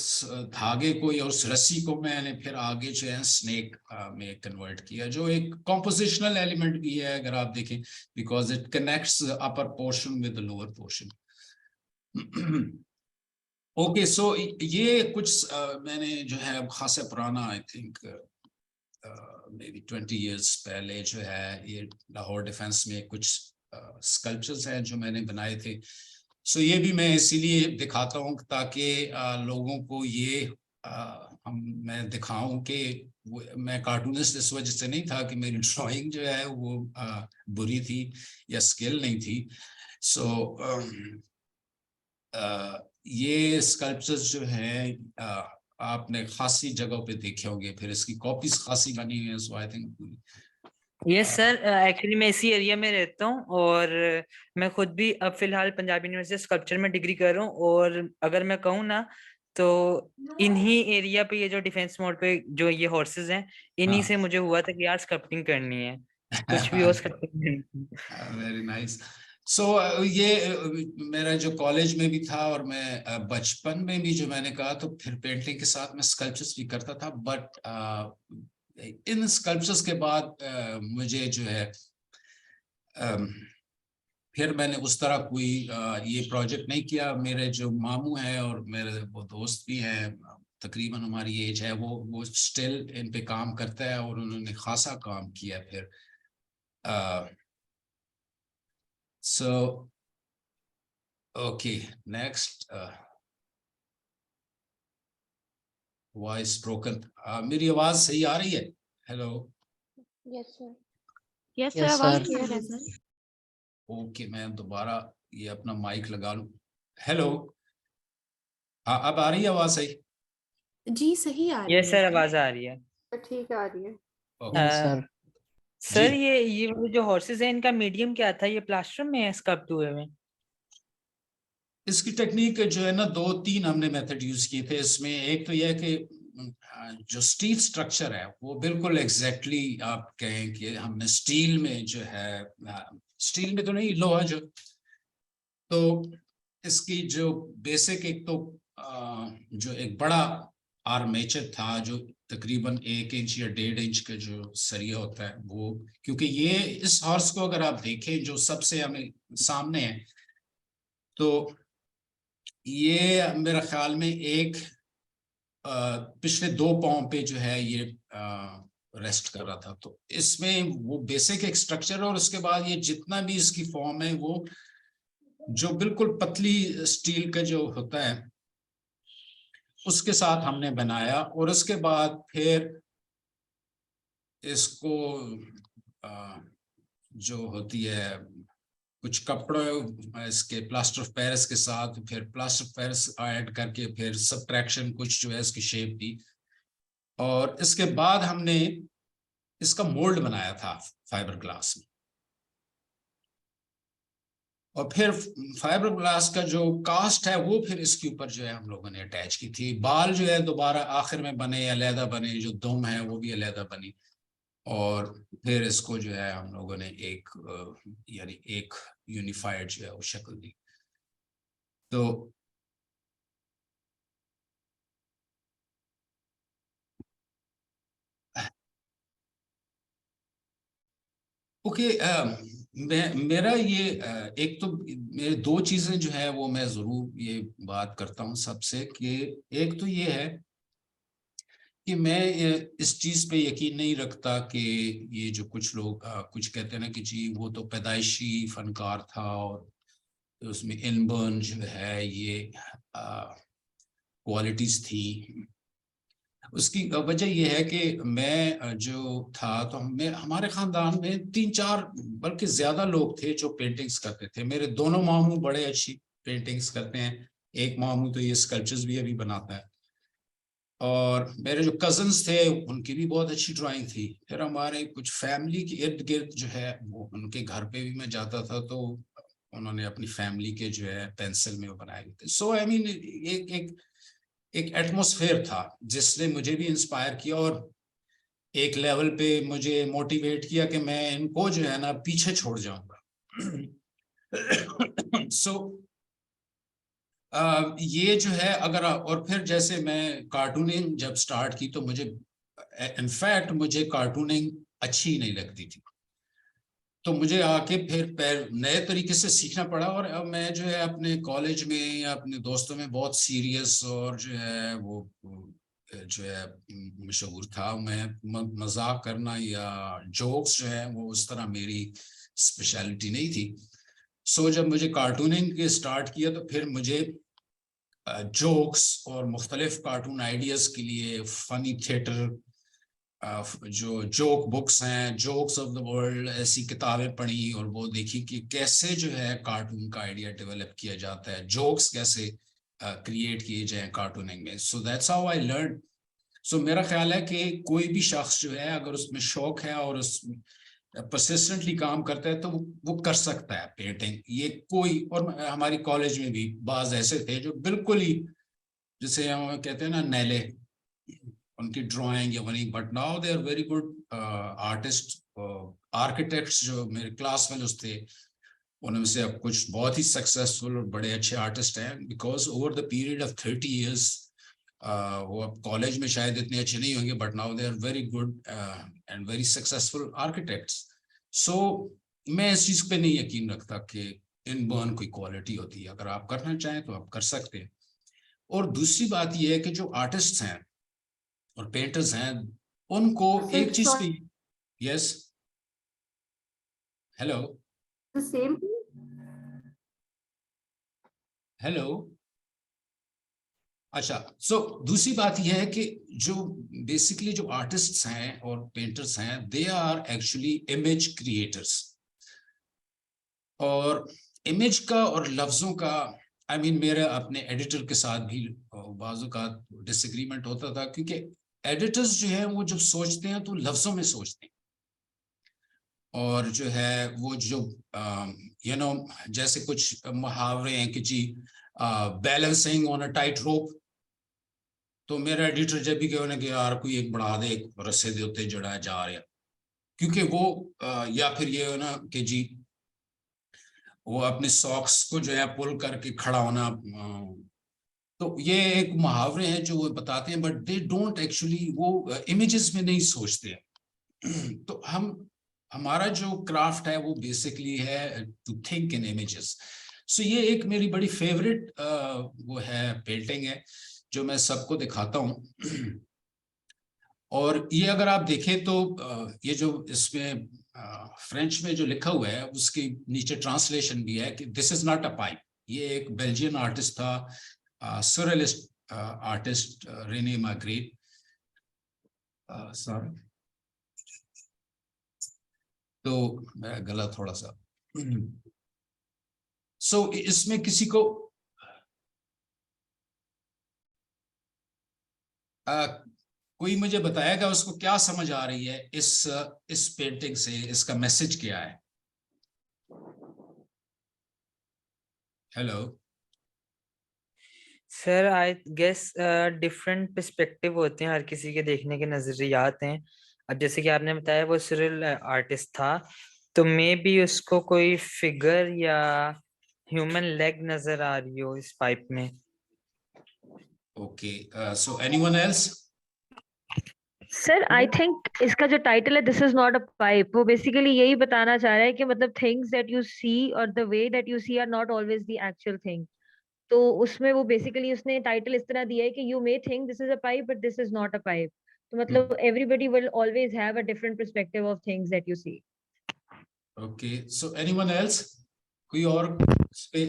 धागे को या उस रस्सी को मैंने फिर आगे जो है स्नेक में कन्वर्ट किया, जो एक कॉम्पोजिशनल एलिमेंट भी है अगर आप देखें, because it connects upper portion with the lower portion. Okay, so ये कुछ मैंने जो है अब खासा पुराना, I think maybe 20 years पहले जो है ये लाहौर डिफेंस में कुछ स्कल्पचर्स हैं जो मैंने बनाए थे। सो ये भी मैं इसीलिए दिखाता हूँ ताकि लोगों को ये मैं दिखाऊं कि मैं कार्टूनिस्ट इस वजह से नहीं था कि मेरी ड्राइंग जो है वो बुरी थी या स्किल नहीं थी। सो ये स्कल्पचर्स जो हैं आपने खासी जगहों पे देखे होंगे, फिर इसकी कॉपीज खासी बनी हुई है। So I think yes sir, actually मैं इसी एरिया में रहता हूँ और मैं खुद भी अब फिलहाल पंजाब यूनिवर्सिटी स्कल्पचर में डिग्री कर रहा हूँ। और अगर मैं कहूँ ना तो इन्हीं एरिया पे ये जो डिफेंस मोड पे जो ये हॉर्सेस हैं, इन्हीं से मुझे हुआ था कि यार स्कल्पटिंग करनी है, कुछ भी हो स्कल्पटिंग। Very nice. सो ये मेरा जो कॉलेज में भी था और मैं बचपन में भी जो मैंने कहा, तो फिर पेंटिंग के साथ मैं स्कल्पचर्स भी करता था। बट इन स्कल्पचर्स के बाद मुझे जो है फिर मैंने उस तरह कोई ये प्रोजेक्ट नहीं किया। मेरे जो मामू हैं और मेरे वो दोस्त भी हैं, तकरीबन हमारी एज है, वो स्टिल इन पे काम करता है और उन्होंने खासा काम किया फिर। So okay, next. Voice broken. मेरी आवाज सही आ रही है? Hello. Yes, sir. Yes, Yes, sir. आवाज sir. clear है सर। ओके, मैं दोबारा ये अपना माइक लगा लूं। हेलो, हाँ अब आ रही है आवाज सही? जी सही आ रही यस है सर, सर। आवाज आ रही है। ठीक आ रही है। Okay Yes, sir. सर जी। ये वो जो हॉर्सेस हैं, इनका मीडियम क्या था? ये प्लास्टर में है, स्कल्प्ट हुए में? इसकी टेक्निक जो है ना, 2-3 हमने मेथड यूज किए थे इसमें। एक तो यह है कि जो स्टील स्ट्रक्चर है वो बिल्कुल एग्जैक्टली आप कहें कि हमने स्टील में जो है, स्टील में तो नहीं, लोहा जो, तो इसकी जो बेसिक एक तो जो एक बड़ा आर्मेचर था जो तकरीबन 1 इंच या 1.5 इंच का जो सरिया होता है वो, क्योंकि ये इस हॉर्स को अगर आप देखें जो सबसे हमें सामने है, तो ये मेरा ख्याल में एक पिछले 2 पाँव पे जो है ये रेस्ट कर रहा था। तो इसमें वो बेसिक एक स्ट्रक्चर है और उसके बाद ये जितना भी इसकी फॉर्म है वो जो बिल्कुल पतली स्टील का जो होता है उसके साथ हमने बनाया। और उसके बाद फिर इसको जो होती है कुछ कपड़े इसके प्लास्टर ऑफ पेरिस के साथ, फिर प्लास्टर ऑफ पेरिस ऐड करके फिर सबट्रैक्शन कुछ जो है इसकी शेप दी। और इसके बाद हमने इसका मोल्ड बनाया था फाइबर ग्लास में, और फिर फाइबर ग्लास का जो कास्ट है वो फिर इसके ऊपर जो है हम लोगों ने अटैच की थी। बाल जो है दोबारा आखिर में बने, अलहदा बने, जो दुम है वो भी अलहदा बनी। और फिर इसको जो है हम लोगों ने एक यानी एक यूनिफाइड जो है वो शक्ल दी। तो ओके, मेरा ये एक तो मेरे 2 चीजें जो है वो मैं जरूर ये बात करता हूँ सबसे, कि एक तो ये है कि मैं इस चीज पे यकीन नहीं रखता कि ये जो कुछ लोग कुछ कहते हैं ना कि जी वो तो पैदाइशी फनकार था और उसमें इनबर्न जो है ये क्वालिटीज थी। उसकी वजह यह है कि मैं जो था तो हमारे खानदान में 3-4 बल्कि ज्यादा लोग थे जो पेंटिंग्स करते थे। मेरे दोनों मामू बड़े अच्छी पेंटिंग्स करते हैं, एक मामू तो ये स्कल्पचर्स भी अभी बनाता है, और मेरे जो कजन्स थे उनकी भी बहुत अच्छी ड्राइंग थी। फिर हमारे कुछ फैमिली के इर्द गिर्द जो है वो उनके घर पे भी मैं जाता था तो उन्होंने अपनी फैमिली के जो है पेंसिल में वो बनाए थे। सो आई मीन एक एटमॉस्फेयर था जिसने मुझे भी इंस्पायर किया और एक लेवल पे मुझे मोटिवेट किया कि मैं इनको जो है ना पीछे छोड़ जाऊंगा। सो ये जो है अगर और फिर जैसे मैं कार्टूनिंग जब स्टार्ट की तो मुझे इनफैक्ट मुझे कार्टूनिंग अच्छी नहीं लगती थी, तो मुझे आके फिर नए तरीके से सीखना पड़ा। और अब मैं जो है अपने कॉलेज में या अपने दोस्तों में बहुत सीरियस और जो है वो जो है मशहूर था। मैं मजाक करना या जोक्स जो है वो उस तरह मेरी स्पेशलिटी नहीं थी। सो जब मुझे कार्टूनिंग स्टार्ट किया तो फिर मुझे जोक्स और मुख्तलिफ कार्टून आइडियाज के लिए फनी थिएटर, जो जोक बुक्स हैं, जोक्स ऑफ द वर्ल्ड, ऐसी किताबें पढ़ी और वो देखी कि कैसे जो है कार्टून का आइडिया डेवलप किया जाता है, जोक्स कैसे क्रिएट किए जाएं कार्टूनिंग में। So that's how I learn. So मेरा ख्याल है कि कोई भी शख्स जो है अगर उसमें शौक है और उस परसिस्टेंटली काम करता है तो वो कर सकता है पेंटिंग। ये कोई, और हमारी कॉलेज में भी बाज ऐसे थे जो बिल्कुल ही जैसे हम कहते हैं ना नैले उनकी ड्राइंग या बनी, but now they are very good artist. Architects जो मेरे क्लास में थे उनमें से अब कुछ बहुत ही सक्सेसफुल और बड़े अच्छे आर्टिस्ट हैं, because over the period of 30 years वो अब कॉलेज में शायद इतने अच्छे नहीं होंगे, but now they are very good and very successful architects. So मैं इस चीज पे नहीं यकीन रखता कि इनबॉर्न कोई क्वालिटी होती है, अगर आप करना चाहें तो आप कर सकते हैं। और दूसरी बात यह है कि जो आर्टिस्ट हैं और पेंटर्स हैं उनको एक चीज पे, yes hello The same thing? Hello, अच्छा। सो दूसरी बात यह है कि जो बेसिकली जो आर्टिस्ट्स हैं और पेंटर्स हैं they are actually image creators. और इमेज का और लफ्जों का आई मीन मेरे अपने एडिटर के साथ भी बाजू का डिसएग्रीमेंट होता था, क्योंकि एडिटर्स जो है वो जब सोचते हैं तो लफ्जों में सोचते हैं। और जो है वो जो यू नो जैसे कुछ मुहावरे हैं कि जी balancing on a tight rope, तो मेरा एडिटर जब भी कहने कि यार कोई एक बढ़ा दे, एक रस्से दे उत्ते जड़ा जा रहा, क्योंकि वो या फिर ये हो ना कि जी वो अपने सॉक्स को जो है पुल करके खड़ा होना। तो ये एक मुहावरे हैं जो वो बताते हैं, बट दे डोंट एक्चुअली वो इमेजेस में नहीं सोचते हैं। तो हमारा जो क्राफ्ट है वो बेसिकली है टू थिंक इन इमेजेस। सो ये एक मेरी बड़ी फेवरेट वो है पेंटिंग है जो मैं सबको दिखाता हूँ। और ये अगर आप देखें तो ये जो इसमें फ्रेंच में जो लिखा हुआ है उसके नीचे ट्रांसलेशन भी है कि this is not a pipe. ये एक बेल्जियन आर्टिस्ट था, सररियलिस्ट आर्टिस्ट रेने मैग्रिट। सॉरी, तो मेरा गला थोड़ा सा सो इसमें किसी को कोई मुझे बताएगा उसको क्या समझ आ रही है इस पेंटिंग से, इसका मैसेज क्या है? Hello sir, I guess different perspective होते हैं, हर किसी के देखने के नजरियात हैं। अब जैसे कि आपने बताया वो सिरिल आर्टिस्ट था, तो मे बी उसको कोई फिगर या ह्यूमन लेग नजर आ रही हो इस पाइप में। Okay, so anyone else? Sir I think इसका जो टाइटल है this is not a pipe, वो बेसिकली यही बताना चाह रहा है कि मतलब थिंग्स दैट यू सी और the way that you see are not always the actual thing. तो उसमें वो बेसिकली उसने टाइटल इस तरह दिया है कि you may think this is a pipe but this is not a pipe. तो मतलब everybody will always have a different perspective of things that you see. Okay, so anyone else? कोई और इस पे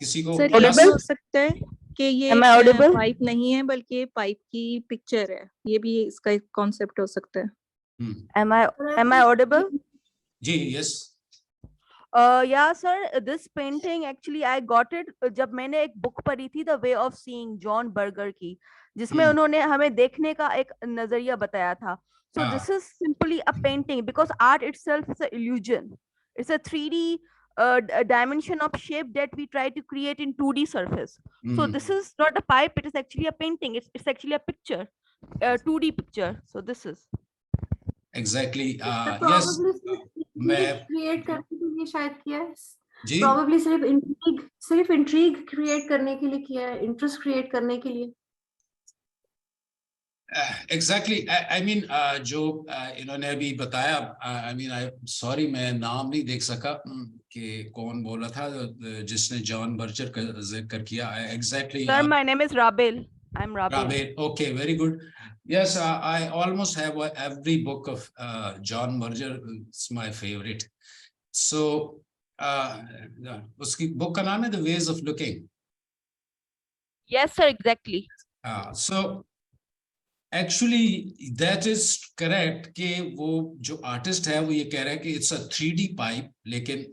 किसी को सर क्या ये हो सकता है कि ये Am I audible? पाइप नहीं है बल्कि ये पाइप की पिक्चर है, ये भी इसका एक कॉन्सेप्ट हो सकता है। Am I audible? जी, yes. Yeah, sir, this painting actually I got it जब मैंने एक बुक पढ़ी थी the way of seeing John burger की, जिसमें उन्होंने हमें देखने का एक नजरिया बताया था. So this is simply a painting because art itself is an illusion. It's a 3D dimension of shape that we try to create in 2D surface. So this is not a pipe, it is actually a painting. It's actually a picture, a 2D picture. So this is. Exactly. तो Yes. probably मैं create करने के लिए शायद किया है. जी Probably सिर्फ intrigue create करने के लिए किया है, इंटरेस्ट क्रिएट करने के लिए. एग्जैक्टली आई मीन जो इन्होंने अभी बताया, आई मीन आई सॉरी मैं नाम नहीं देख सका कि कौन बोला था जिसने जॉन बर्गर का जिक्र किया. Exactly Sir, my name is Rabil. I'm Rabil. Rabe. Okay, very good. Yes, I almost have every book of John Berger. It's my favorite. So उसकी book का नाम है The Ways of Looking. Yes, sir, exactly. So actually that is correct कि वो जो artist है वो ये कह रहा है कि it's a 3D pipe, लेकिन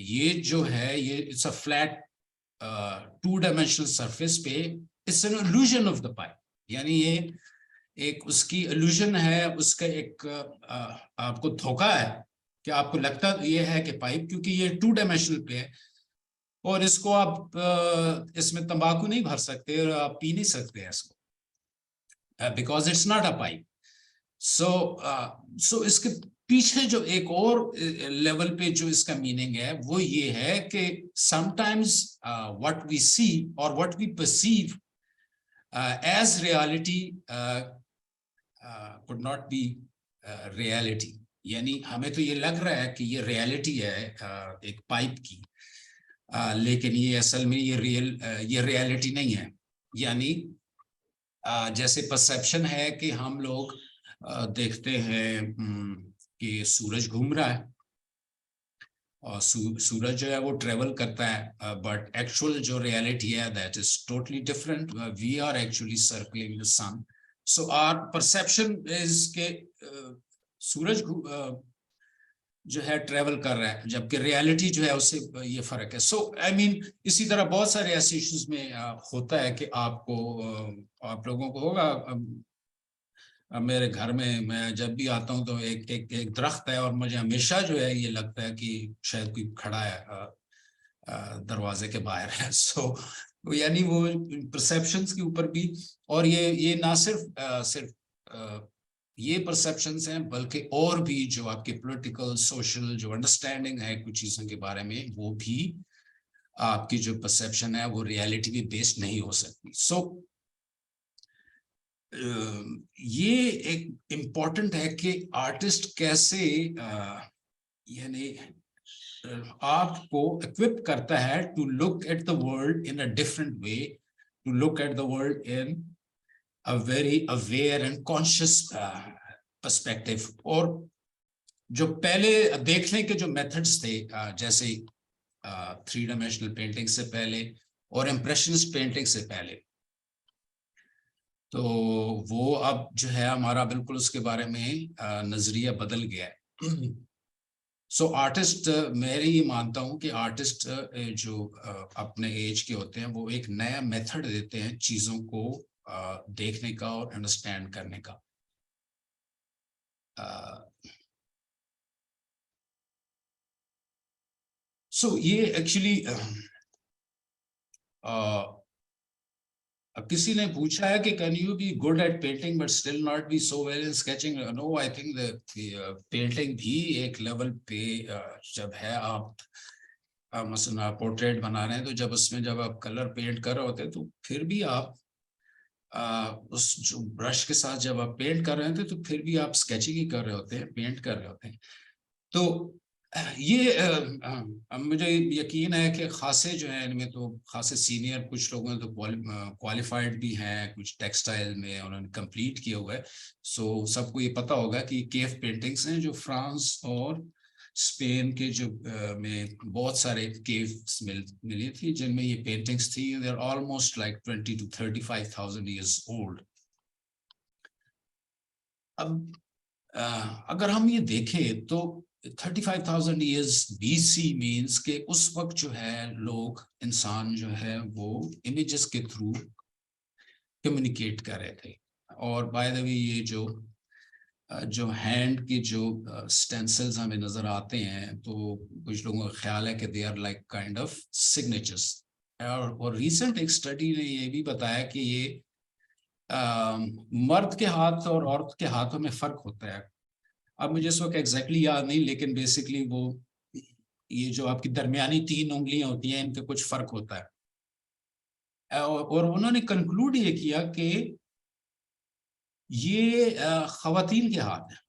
ये जो है ये it's a flat two-dimensional surface पे it's an illusion of the pipe. यानी ये एक उसकी illusion है, उसका एक आपको धोखा है कि आपको लगता ये है कि पाइप, क्योंकि ये 2-dimensional पे है और इसको आप इसमें तंबाकू नहीं भर सकते और आप पी नहीं सकते हैं इसको, because it's not a pipe. So इसके पीछे जो एक और लेवल पे जो इसका मीनिंग है वो ये है कि sometimes what we see or what we perceive as reality could not be reality. यानी हमें तो ये लग रहा है कि ये reality है एक पाइप की, लेकिन ये असल में ये reality नहीं है. यानी जैसे परसेप्शन है कि हम लोग देखते हैं कि सूरज घूम रहा है और सूरज जो है वो ट्रेवल करता है, बट एक्चुअल जो रियलिटी है that is totally different. We are actually circling the sun. So our perception is के सूरज जो है ट्रेवल कर रहा है, जबकि रियलिटी जो है उससे ये फर्क है. सो आई मीन इसी तरह बहुत सारे ऐसे इश्यूज में होता है कि आपको आप लोगों को होगा. मेरे घर में मैं जब भी आता हूं तो एक दरख्त है और मुझे हमेशा जो है ये लगता है कि शायद कोई खड़ा है दरवाजे के बाहर है. सो यानी वो परसेप्शंस के ऊपर भी, और ये ना सिर्फ ये परसेप्शंस हैं बल्कि और भी जो आपके पॉलिटिकल सोशल जो अंडरस्टैंडिंग है कुछ चीजों के बारे में, वो भी आपकी जो परसेप्शन है वो रियलिटी पे बेस्ड नहीं हो सकती. सो ये एक इम्पोर्टेंट है कि आर्टिस्ट कैसे यानी आपको इक्विप करता है to look at the world in a different way, to look at the world in a very aware and conscious perspective. और जो पहले देखने के जो methods थे जैसे 3-dimensional painting से पहले और impressionist painting से पहले, तो वो अब जो है हमारा बिल्कुल उसके बारे में नजरिया बदल गया है. सो आर्टिस्ट, मैं ये मानता हूँ कि आर्टिस्ट जो अपने एज के होते हैं वो एक नया मेथड देते हैं चीजों को देखने का और अंडरस्टैंड करने का. सो ये एक्चुअली किसी ने पूछा है कि can you be good at painting but still not be so well in sketching. No, I think painting भी एक लेवल पे जब है आप मसलन आप पोर्ट्रेट बना रहे हैं तो जब उसमें जब आप कलर पेंट कर रहे होते हैं तो फिर भी आप उस जो ब्रश के साथ जब आप पेंट कर रहे थे तो फिर भी आप स्केचिंग ही कर रहे होते हैं, पेंट कर रहे होते हैं. तो ये मुझे यकीन है कि खासे जो है इनमें तो खासे सीनियर कुछ लोगों ने तो क्वालिफाइड भी हैं, कुछ टेक्सटाइल में उन्होंने कंप्लीट किया हुआ है. सो सबको ये पता होगा कि केव पेंटिंग्स हैं जो फ्रांस और स्पेन के जो में बहुत सारे केव्स मिली थी जिनमें ये पेंटिंग्स थी. They are almost like 20 to 35,000 years old. अब अगर हम ये देखें तो 35,000 years BC means कि उस वक्त जो है लोग, इंसान जो है वो images के through communicate कर रहे थे. और by the way ये जो hand की जो stencils हमें नजर आते हैं, तो कुछ लोगों का ख्याल है कि they are like kind of signatures. और recent एक study ने ये भी बताया कि ये मर्द के हाथ और औरत के हाथों में फर्क होता है. अब मुझे इस वक्त एग्जैक्टली याद नहीं, लेकिन बेसिकली वो ये जो आपकी दरमियानी 3 उंगलियां होती हैं, इनके कुछ फर्क होता है. और उन्होंने कंक्लूड ये किया कि ये खवातीन के हाथ हैं.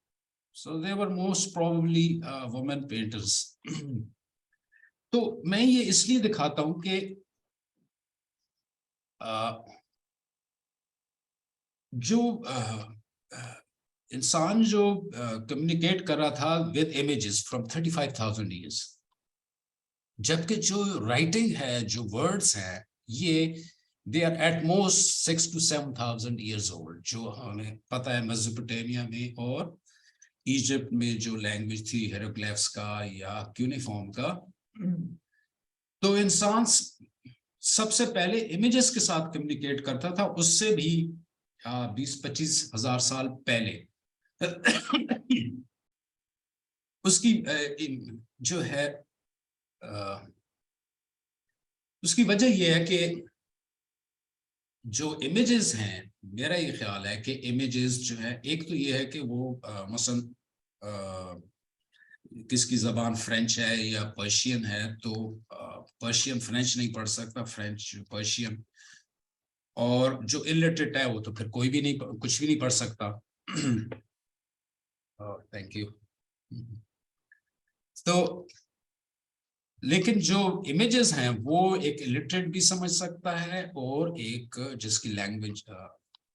So they were most probably women painters. तो मैं ये इसलिए दिखाता हूं कि जो इंसान जो कम्युनिकेट कर रहा था विद इमेजेस फ्रॉम 35,000 years, जबकि जो राइटिंग है, जो वर्ड्स हैं, ये they are at most 6 to 7,000 years old. जो हमें पता है मेसोपोटामिया में और इजिप्ट में जो लैंग्वेज थी हेरोग्लिफ्स का या क्यूनिफॉर्म का, तो इंसान सबसे पहले इमेजेस के साथ कम्युनिकेट करता था, उससे भी 20-25 हजार साल पहले. उसकी जो है उसकी वजह यह है कि जो इमेजेस हैं, मेरा ये ख्याल है कि इमेजेस जो है, एक तो ये है कि वो मसलन किसकी जबान फ्रेंच है या पर्शियन है, तो पर्शियन फ्रेंच नहीं पढ़ सकता, फ्रेंच पर्शियन, और जो इलिटरेट है वो तो फिर कोई भी नहीं, कुछ भी नहीं पढ़ सकता. Thank you. तो लेकिन जो इमेजेस हैं वो एक इलिटरेट भी समझ सकता है और एक जिसकी लैंग्वेज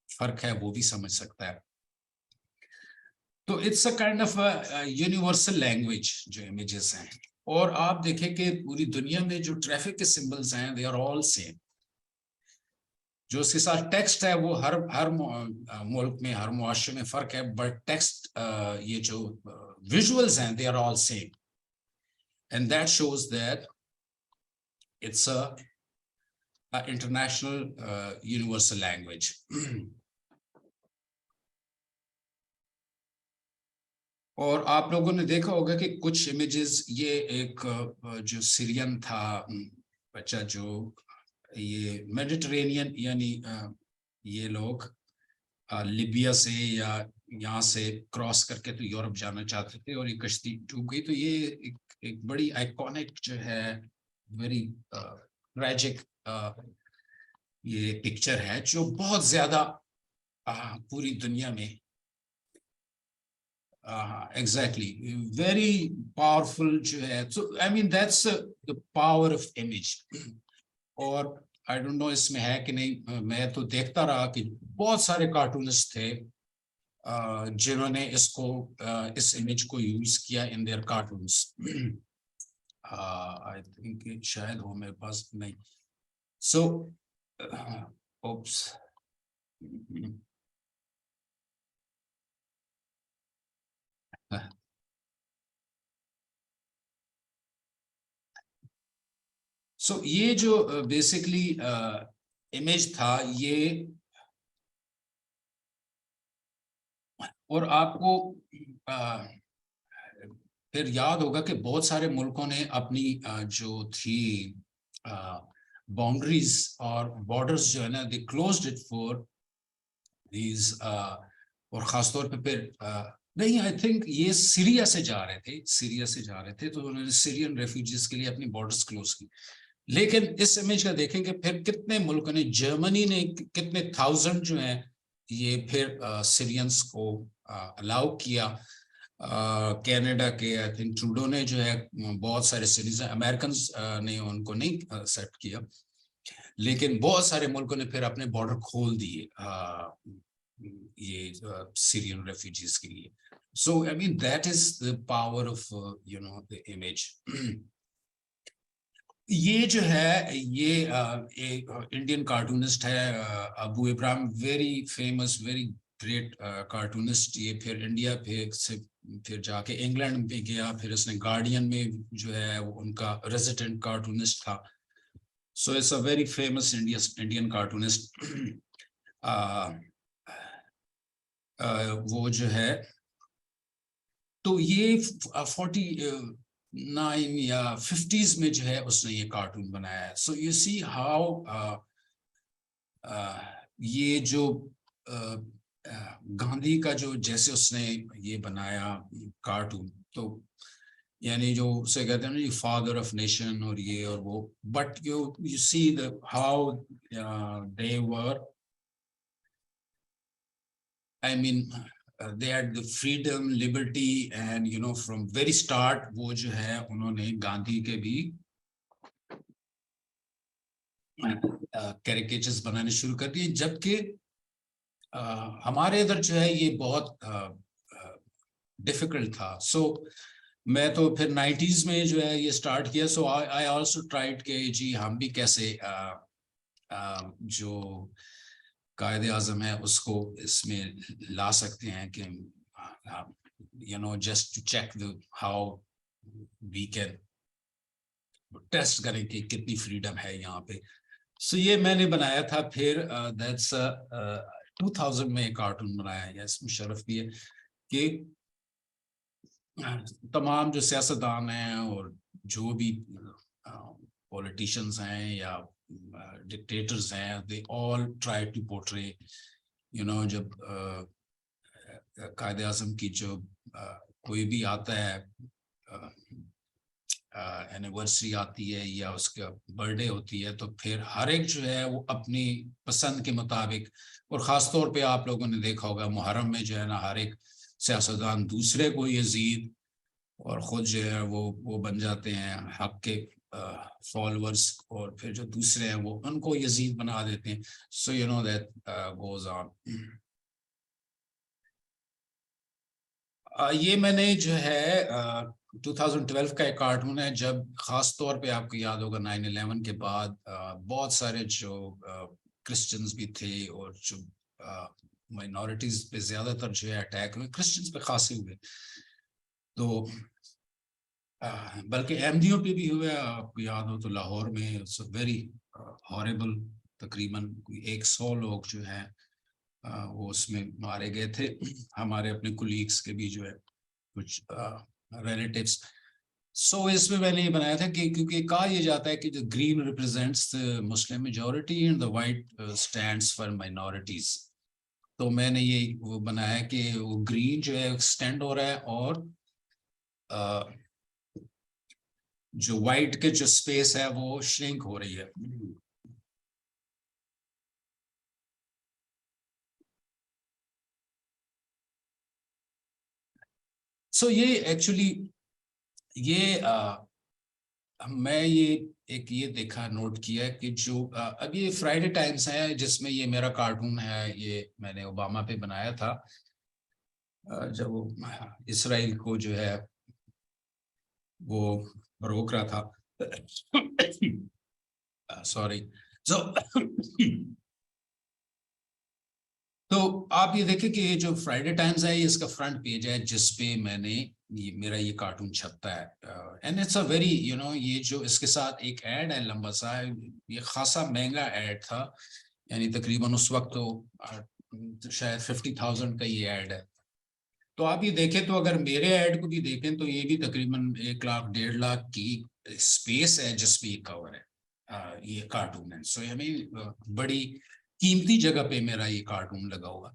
फर्क है वो भी समझ सकता है. तो it's a kind of universal language जो इमेजेस हैं. और आप देखें कि पूरी दुनिया में जो ट्रैफिक के सिंबल्स हैं, दे आर ऑल सेम. जो उसके साथ टेक्स्ट है वो हर मुल्क में, हर मुआशरे में फर्क है, बट टेक्स्ट ये जो विजुअल्स हैं, they are all same. And that shows that it's a international universal language. और आप लोगों ने देखा होगा कि कुछ इमेजेस, ये एक जो सीरियन था बच्चा, जो ये मेडिटेरेनियन यानी ये लोग लिबिया से या यहाँ से क्रॉस करके तो यूरोप जाना चाहते थे और ये कश्ती डूब गई. तो ये एक बड़ी आइकॉनिक जो है, वेरी ट्रैजिक ये पिक्चर है, जो बहुत ज्यादा पूरी दुनिया में exactly very powerful जो है. So I mean that's the power of image. और I don't know इसमें है कि नहीं, मैं तो देखता रहा कि बहुत सारे कार्टूनिस्ट थे जिन्होंने इसको इस इमेज को यूज किया in their cartoons. I think शायद हो मेरे पास नहीं. So oops. So ये जो बेसिकली इमेज था ये, और आपको फिर याद होगा कि बहुत सारे मुल्कों ने अपनी जो थी बाउंड्रीज और बॉर्डर्स जो है ना, दे क्लोज्ड इट फॉर दीज. और खासतौर पे फिर नहीं, आई थिंक ये सीरिया से जा रहे थे, तो उन्होंने सीरियन रेफ्यूजीज के लिए अपनी बॉर्डर्स क्लोज की. लेकिन इस इमेज का देखेंगे फिर कितने मुल्कों ने, जर्मनी ने कितने 1000 जो हैं ये फिर सीरियंस को अलाउ किया. कनाडा के आई थिंक ट्रूडो ने जो है बहुत सारे सिटीजन, अमेरिकन ने उनको नहीं एक्सेप्ट किया, लेकिन बहुत सारे मुल्कों ने फिर अपने बॉर्डर खोल दिए ये सीरियन रेफ्यूजीज के लिए. So I mean that is the power of you know the image. ये जो है ये एक इंडियन कार्टूनिस्ट है Abu Ibrahim, very famous, very great cartoonist. ये फिर इंडिया से फिर जाके इंग्लैंड में गया, फिर इसने गार्डियन में जो है वो उनका रेजिडेंट कार्टूनिस्ट था। So it's a very famous Indian cartoonist. वो जो है, तो ये 49 या 50s में जो है उसने ये कार्टून बनाया है। सो यू सी हाउ ये जो गांधी का जो जैसे उसने ये बनाया कार्टून, तो यानी जो उसे कहते हैं ना ये फादर ऑफ नेशन और ये और वो, but you see the how they were, I mean they had the freedom, liberty, and you know from very start वो जो है उन्होंने गांधी के भी कैरिकेचर्स बनाने शुरू कर दिए, जबकि हमारे इधर जो है ये बहुत डिफिकल्ट था। सो मैं तो फिर 90s में जो है ये स्टार्ट किया। सो आई आल्सो ट्राइड के जी हम भी कैसे जो कायदे आज़म है उसको इसमें ला सकते हैं कि you know just to check the how we can test करें कि कितनी फ्रीडम है यहाँ पे। सो ये मैंने बनाया था। फिर दैट्स 2000 में कार्टून बनाया है, यस मुशर्रफ भी है, कि तमाम जो सियासतदान हैं और जो भी पॉलिटिशियंस हैं या डिक्टेटर्स हैं, they all try to portray, you know, जब कायदे आज़म की जो कोई भी आता है, एनिवर्सरी आती है या उसका बर्थडे होती है, तो फिर हर एक जो है वो अपनी पसंद के मुताबिक, और ख़ास तौर पे आप लोगों ने देखा होगा मुहर्रम में जो है ना हर एक सियासतदान दूसरे को यजीद और ख़ुद जो है वो बन जाते हैं हक के फॉलोअर्स, और फिर जो दूसरे हैं वो उनको यजीद बना देते हैं। सो you know that goes on. ये मैंने जो है 2012 का एक कार्टून है, जब खास तौर पे आपको याद होगा 9/11 के बाद बहुत सारे जो क्रिश्चियंस भी थे और जो माइनॉरिटीज पे ज्यादातर जो है अटैक हुए, क्रिश्चियंस पे खासे हुए, तो बल्कि अहमदियों पे भी हुआ। आपको याद हो तो लाहौर में इट्स वेरी हॉरिबल, तकरीबन 100 लोग जो हैं वो उसमें मारे गए थे। हमारे अपने कुलीग्स के भी जो है कुछ रिलेटिव्स। सो इसमें मैंने ये बनाया था कि क्योंकि कहा यह जाता है कि the green represents the Muslim majority and the white stands for minorities. तो मैंने ये वो बनाया कि वो ग्रीन जो है एक्सटेंड हो रहा है और जो वाइट के जो स्पेस है वो श्रिंक हो रही है। सो ये एक्चुअली ये मैं ये देखा, नोट किया कि जो अब ये फ्राइडे टाइम्स है जिसमें ये मेरा कार्टून है, ये मैंने ओबामा पे बनाया था जब वो इसराइल को जो है वो रोक रहा था। सॉरी। तो आप ये देखें कि ये जो फ्राइडे टाइम्स है ये इसका फ्रंट पेज है जिसपे मैंने मेरा ये कार्टून छपता है। And it's a very you know, ये जो इसके साथ एक ऐड है लंबा सा, ये खासा महंगा ऐड था, यानी तकरीबन उस वक्त तो शायद 50,000 का ये ऐड है। तो आप ये देखें तो अगर मेरे ऐड को भी देखें तो ये भी तकरीबन 1 लाख 1.5 लाख की स्पेस है जिसपे ये कवर है, ये कार्टून है। सो हमें बड़ी कीमती जगह पे मेरा ये कार्टून लगा हुआ।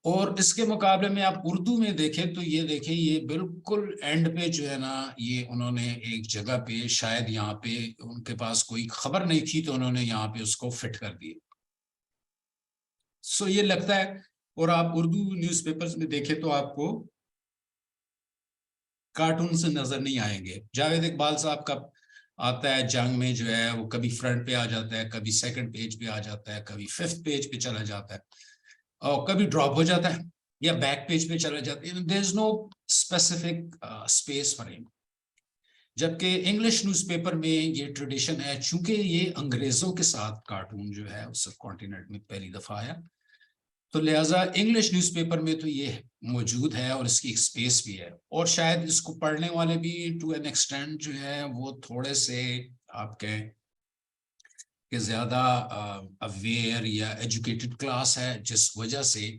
और इसके मुकाबले में आप उर्दू में देखें तो ये देखें, ये बिल्कुल एंड पे जो है ना, ये उन्होंने एक जगह पे शायद यहाँ पे उनके पास कोई खबर नहीं थी तो उन्होंने यहाँ पे उसको फिट कर दिया। सो ये लगता है। और आप उर्दू न्यूज़पेपर्स में देखें तो आपको कार्टून से नजर नहीं आएंगे। जावेद इकबाल साहब का आता है जंग में जो है वो कभी फ्रंट पे आ जाता है, कभी सेकंड पेज पे आ जाता है, कभी 5th पेज पे चला जाता है, और कभी ड्रॉप हो जाता है या बैक पेज पे चला जाता है। There is no specific space for him. जबकि इंग्लिश न्यूज़पेपर में ये ट्रेडिशन है, चूंकि ये अंग्रेजों के साथ कार्टून जो है उस सब कॉन्टिनेंट में पहली दफा आया, तो लिहाजा इंग्लिश न्यूज़पेपर में तो ये मौजूद है और इसकी एक स्पेस भी है, और शायद इसको पढ़ने वाले भी टू एन एक्सटेंट जो है वो थोड़े से आपके कि ज्यादा अवेयर या एजुकेटेड क्लास है, जिस वजह से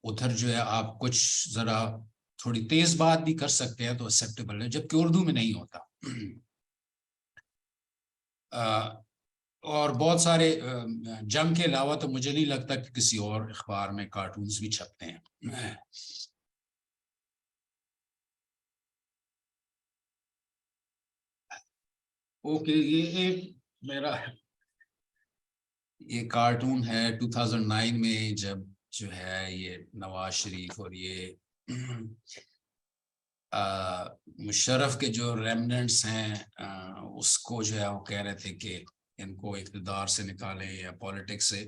उधर जो है आप कुछ जरा थोड़ी तेज बात भी कर सकते हैं तो एक्सेप्टेबल है, जबकि उर्दू में नहीं होता। और बहुत सारे जंग के अलावा तो मुझे नहीं लगता कि किसी और अखबार में कार्टून्स भी छपते हैं। ओके, ये एक मेरा ये कार्टून है 2009 में, जब जो है ये नवाज शरीफ और ये मुशर्रफ के जो रेमिनेंट्स हैं उसको जो है वो कह रहे थे कि इनको इक़्तिदार से निकालें या पॉलिटिक्स से,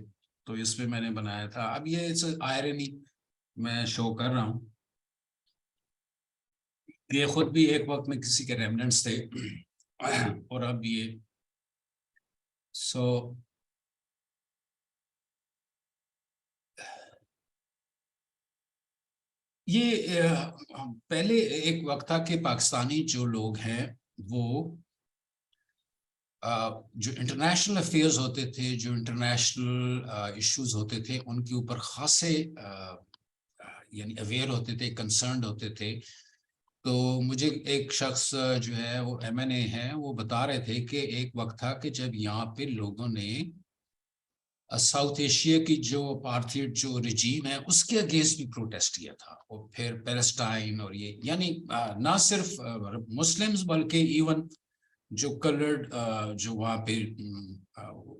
तो इस पे मैंने बनाया था। अब ये आयरनी मैं शो कर रहा हूँ, ये खुद भी एक वक्त में किसी के रेमिनेंट्स थे और अब ये ये पहले एक वक्त था कि पाकिस्तानी जो लोग हैं वो जो इंटरनेशनल अफेयर्स होते थे, जो इंटरनेशनल इश्यूज होते थे, उनके ऊपर खासे यानी अवेयर होते थे, कंसर्न होते थे। तो मुझे एक शख्स जो है वो MNA है, वो बता रहे थे कि एक वक्त था कि जब यहाँ पे लोगों ने साउथ एशिया की जो अपार्थाइड जो रिजीम है उसके अगेंस्ट भी प्रोटेस्ट किया था, और फिर पैलेस्टाइन और ये यानी ना सिर्फ मुस्लिम्स बल्कि इवन जो कलर्ड जो वहाँ पे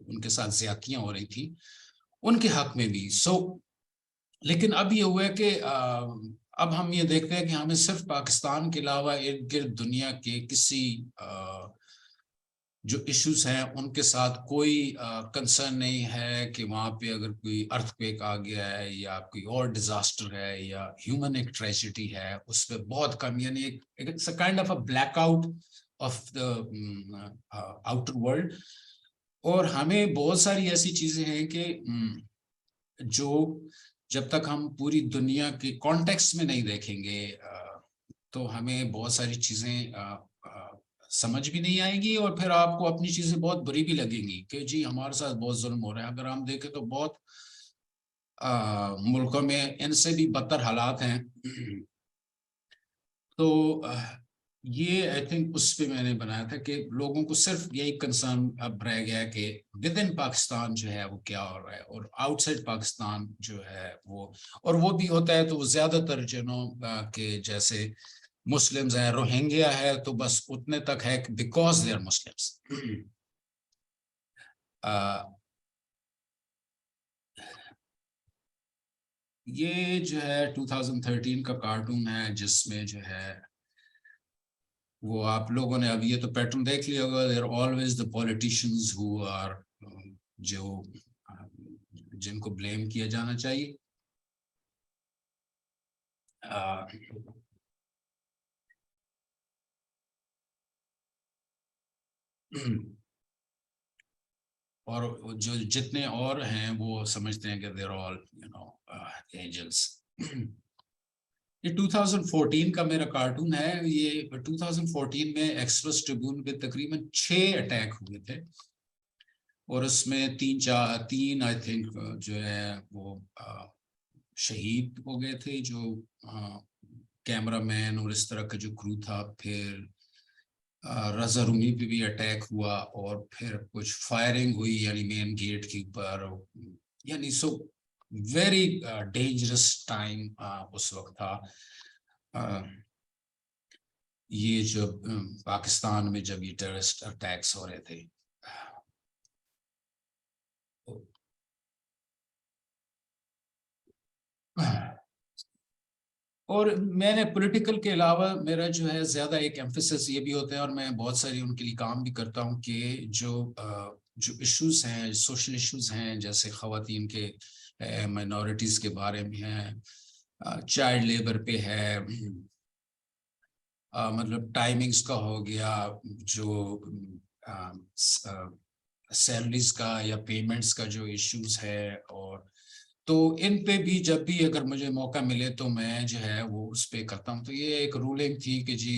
उनके साथ ज्यादतियां हो रही थी उनके हक में भी। लेकिन अब ये हुआ है कि अब हम ये देखते हैं कि हमें सिर्फ पाकिस्तान के अलावा इर्द गिर्द दुनिया के किसी जो इश्यूज हैं उनके साथ कोई कंसर्न नहीं है कि वहाँ पे अगर कोई अर्थक्वेक आ गया है या कोई और डिजास्टर है या ह्यूमन एक ट्रेजेडी है, उस पर बहुत कम, यानी it's a kind of a blackout of the outer world. और हमें बहुत सारी ऐसी चीजें हैं कि जो जब तक हम पूरी दुनिया के कॉन्टेक्स्ट में नहीं देखेंगे तो हमें बहुत सारी चीजें समझ भी नहीं आएगी, और फिर आपको अपनी चीजें बहुत बुरी भी लगेंगी कि जी हमारे साथ बहुत जुल्म हो रहा है। अगर हम देखें तो बहुत मुल्कों में इनसे भी बदतर हालात हैं। तो ये आई थिंक उस पे मैंने बनाया था कि लोगों को सिर्फ यही कंसर्न अब रह गया है कि विद इन पाकिस्तान जो है वो क्या हो रहा है, और आउटसाइड पाकिस्तान जो है वो, और वो भी होता है तो वो ज्यादातर जनों के जैसे मुस्लिम्स हैं, रोहिंग्या है, तो बस उतने तक है बिकॉज दे आर मुस्लिम्स। ये जो है 2013 का कार्टून है जिसमें जो है वो आप लोगों ने अब ये तो पैटर्न देख लिया होगा, there always the politicians who are जो जिनको ब्लेम किया जाना चाहिए। और जो जितने और हैं वो समझते हैं कि they're all you know angels. ये 2014 का मेरा कार्टून है। ये 2014 में एक्सप्रेस ट्रिब्यून पे तकरीबन 6 अटैक हुए थे, और उसमें तीन आई थिंक जो है वो शहीद हो गए थे, जो कैमरामैन और इस तरह का जो क्रू था। फिर रजा रूमी पे भी अटैक हुआ, और फिर कुछ फायरिंग हुई यानी मेन गेट के ऊपर, यानी सो वेरी डेंजरस टाइम उस वक्त था। ये जब पाकिस्तान में जब ये टेररिस्ट अटैक्स हो रहे थे। और मैंने पॉलिटिकल के अलावा मेरा जो है ज़्यादा एक एम्फेसिस ये भी होता है, और मैं बहुत सारी उनके लिए काम भी करता हूँ कि जो इश्यूज हैं, सोशल इश्यूज हैं, जैसे ख़वातीन के माइनॉरिटीज़ के बारे में है, चाइल्ड लेबर पे है, मतलब टाइमिंग्स का हो गया, जो सैलरीज का या पेमेंट्स का जो इश्यूज है, और तो इन पे भी जब भी अगर मुझे मौका मिले तो मैं जो है वो उस पे करता हूँ। तो ये एक रूलिंग थी कि जी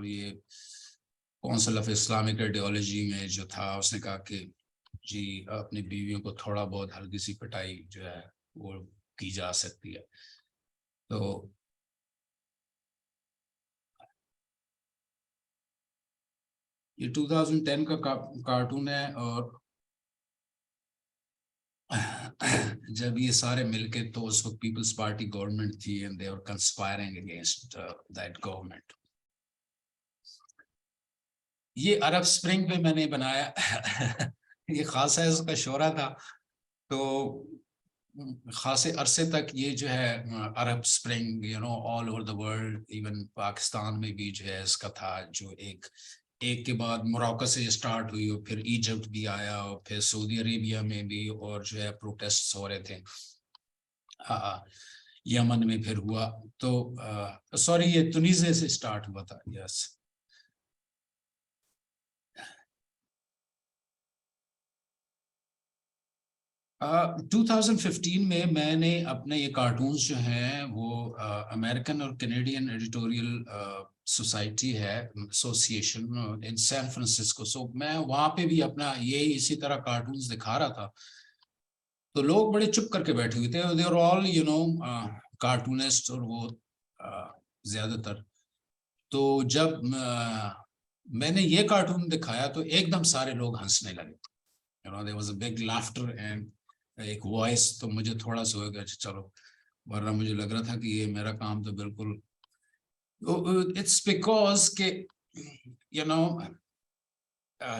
ये काउंसिल ऑफ इस्लामिक आइडियोलॉजी में जो था, उसने कहा कि जी अपनी बीवियों को थोड़ा बहुत हल्की सी पिटाई जो है वो की जा सकती है। तो ये 2010 का कार्टून है, और जब ये सारे मिलके, तो उस वक्त पीपल्स पार्टी गवर्नमेंट थी and they were conspiring against that government. ये अरब स्प्रिंग पे मैंने बनाया। ये खासा इसका शोरा था, तो खासे अरसे तक ये जो है Arab spring all over the world, even Pakistan में भी जो है इसका था, जो एक के बाद मोरक्को से स्टार्ट हुई और फिर इजिप्ट भी आया और फिर सऊदी अरेबिया में भी, और जो है प्रोटेस्ट हो रहे थे। यमन में फिर हुआ, तो सॉरी ये तुनीसिया से स्टार्ट हुआ था। यस, 2015 में मैंने अपने ये कार्टून्स जो हैं वो अमेरिकन और कैनेडियन एडिटोरियल सोसाइटी है, एसोसिएशन इन सैन फ्रांसिस्को, सो मैं वहाँ पे भी अपना ये इसी तरह कार्टून्स दिखा रहा था। तो लोग बड़े चुप करके बैठे हुए थे, दे आर ऑल कार्टूनिस्ट, और वो ज्यादातर। तो जब मैंने ये कार्टून दिखाया तो एकदम सारे लोग हंसने लगे, there was a big laughter and एक वॉइस। तो मुझे थोड़ा सा होगा चलो, वरना मुझे लग रहा था कि ये मेरा काम तो बिल्कुल, इट्स बिकॉज के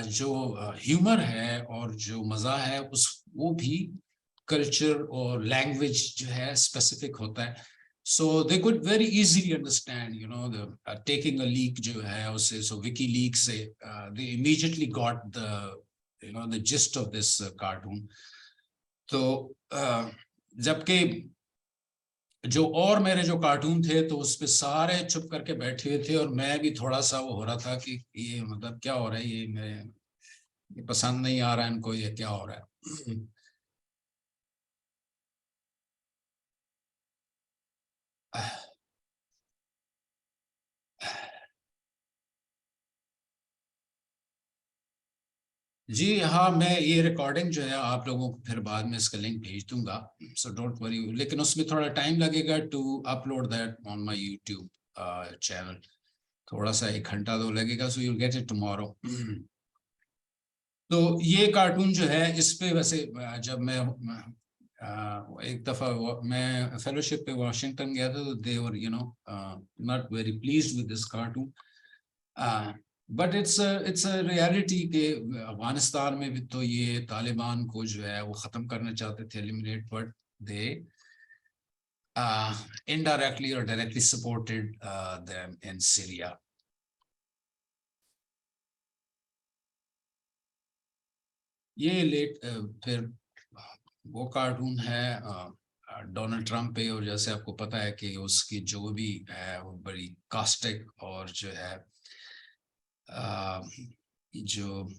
जो ह्यूमर है और जो मजा है वो भी कल्चर और लैंग्वेज जो है स्पेसिफिक होता है। So they could very easily understand, the taking a leak जो है उससे, so WikiLeaks से they immediately got the gist of this cartoon. तो जबकि जो और मेरे जो कार्टून थे तो उस पे सारे चुप करके बैठे हुए थे, और मैं भी थोड़ा सा वो हो रहा था कि ये मतलब क्या हो रहा है, ये पसंद नहीं आ रहा है इनको, ये क्या हो रहा है। जी हाँ, मैं ये रिकॉर्डिंग जो है आप लोगों को फिर बाद में इसका लिंक भेज दूंगा, सो डोंट वरी, लेकिन उसमें थोड़ा टाइम लगेगा to upload that on my YouTube channel. थोड़ा सा 1 घंटा तो लगेगा, so you get it tomorrow. तो ये कार्टून जो है इस पे वैसे जब मैं एक दफा मैं फेलोशिप पे वाशिंगटन गया था, तो they were not very pleased with this cartoon, but it's a reality के अफगानिस्तान में भी तो ये तालिबान को जो है वो खत्म करना चाहते थे, eliminate, but they indirectly or directly supported them in Syria. ये लेट फिर वो कार्टून है डोनाल्ड ट्रंप पे, और जैसे आपको पता है कि उसकी जो भी है वो बड़ी कास्टिक और जो है जो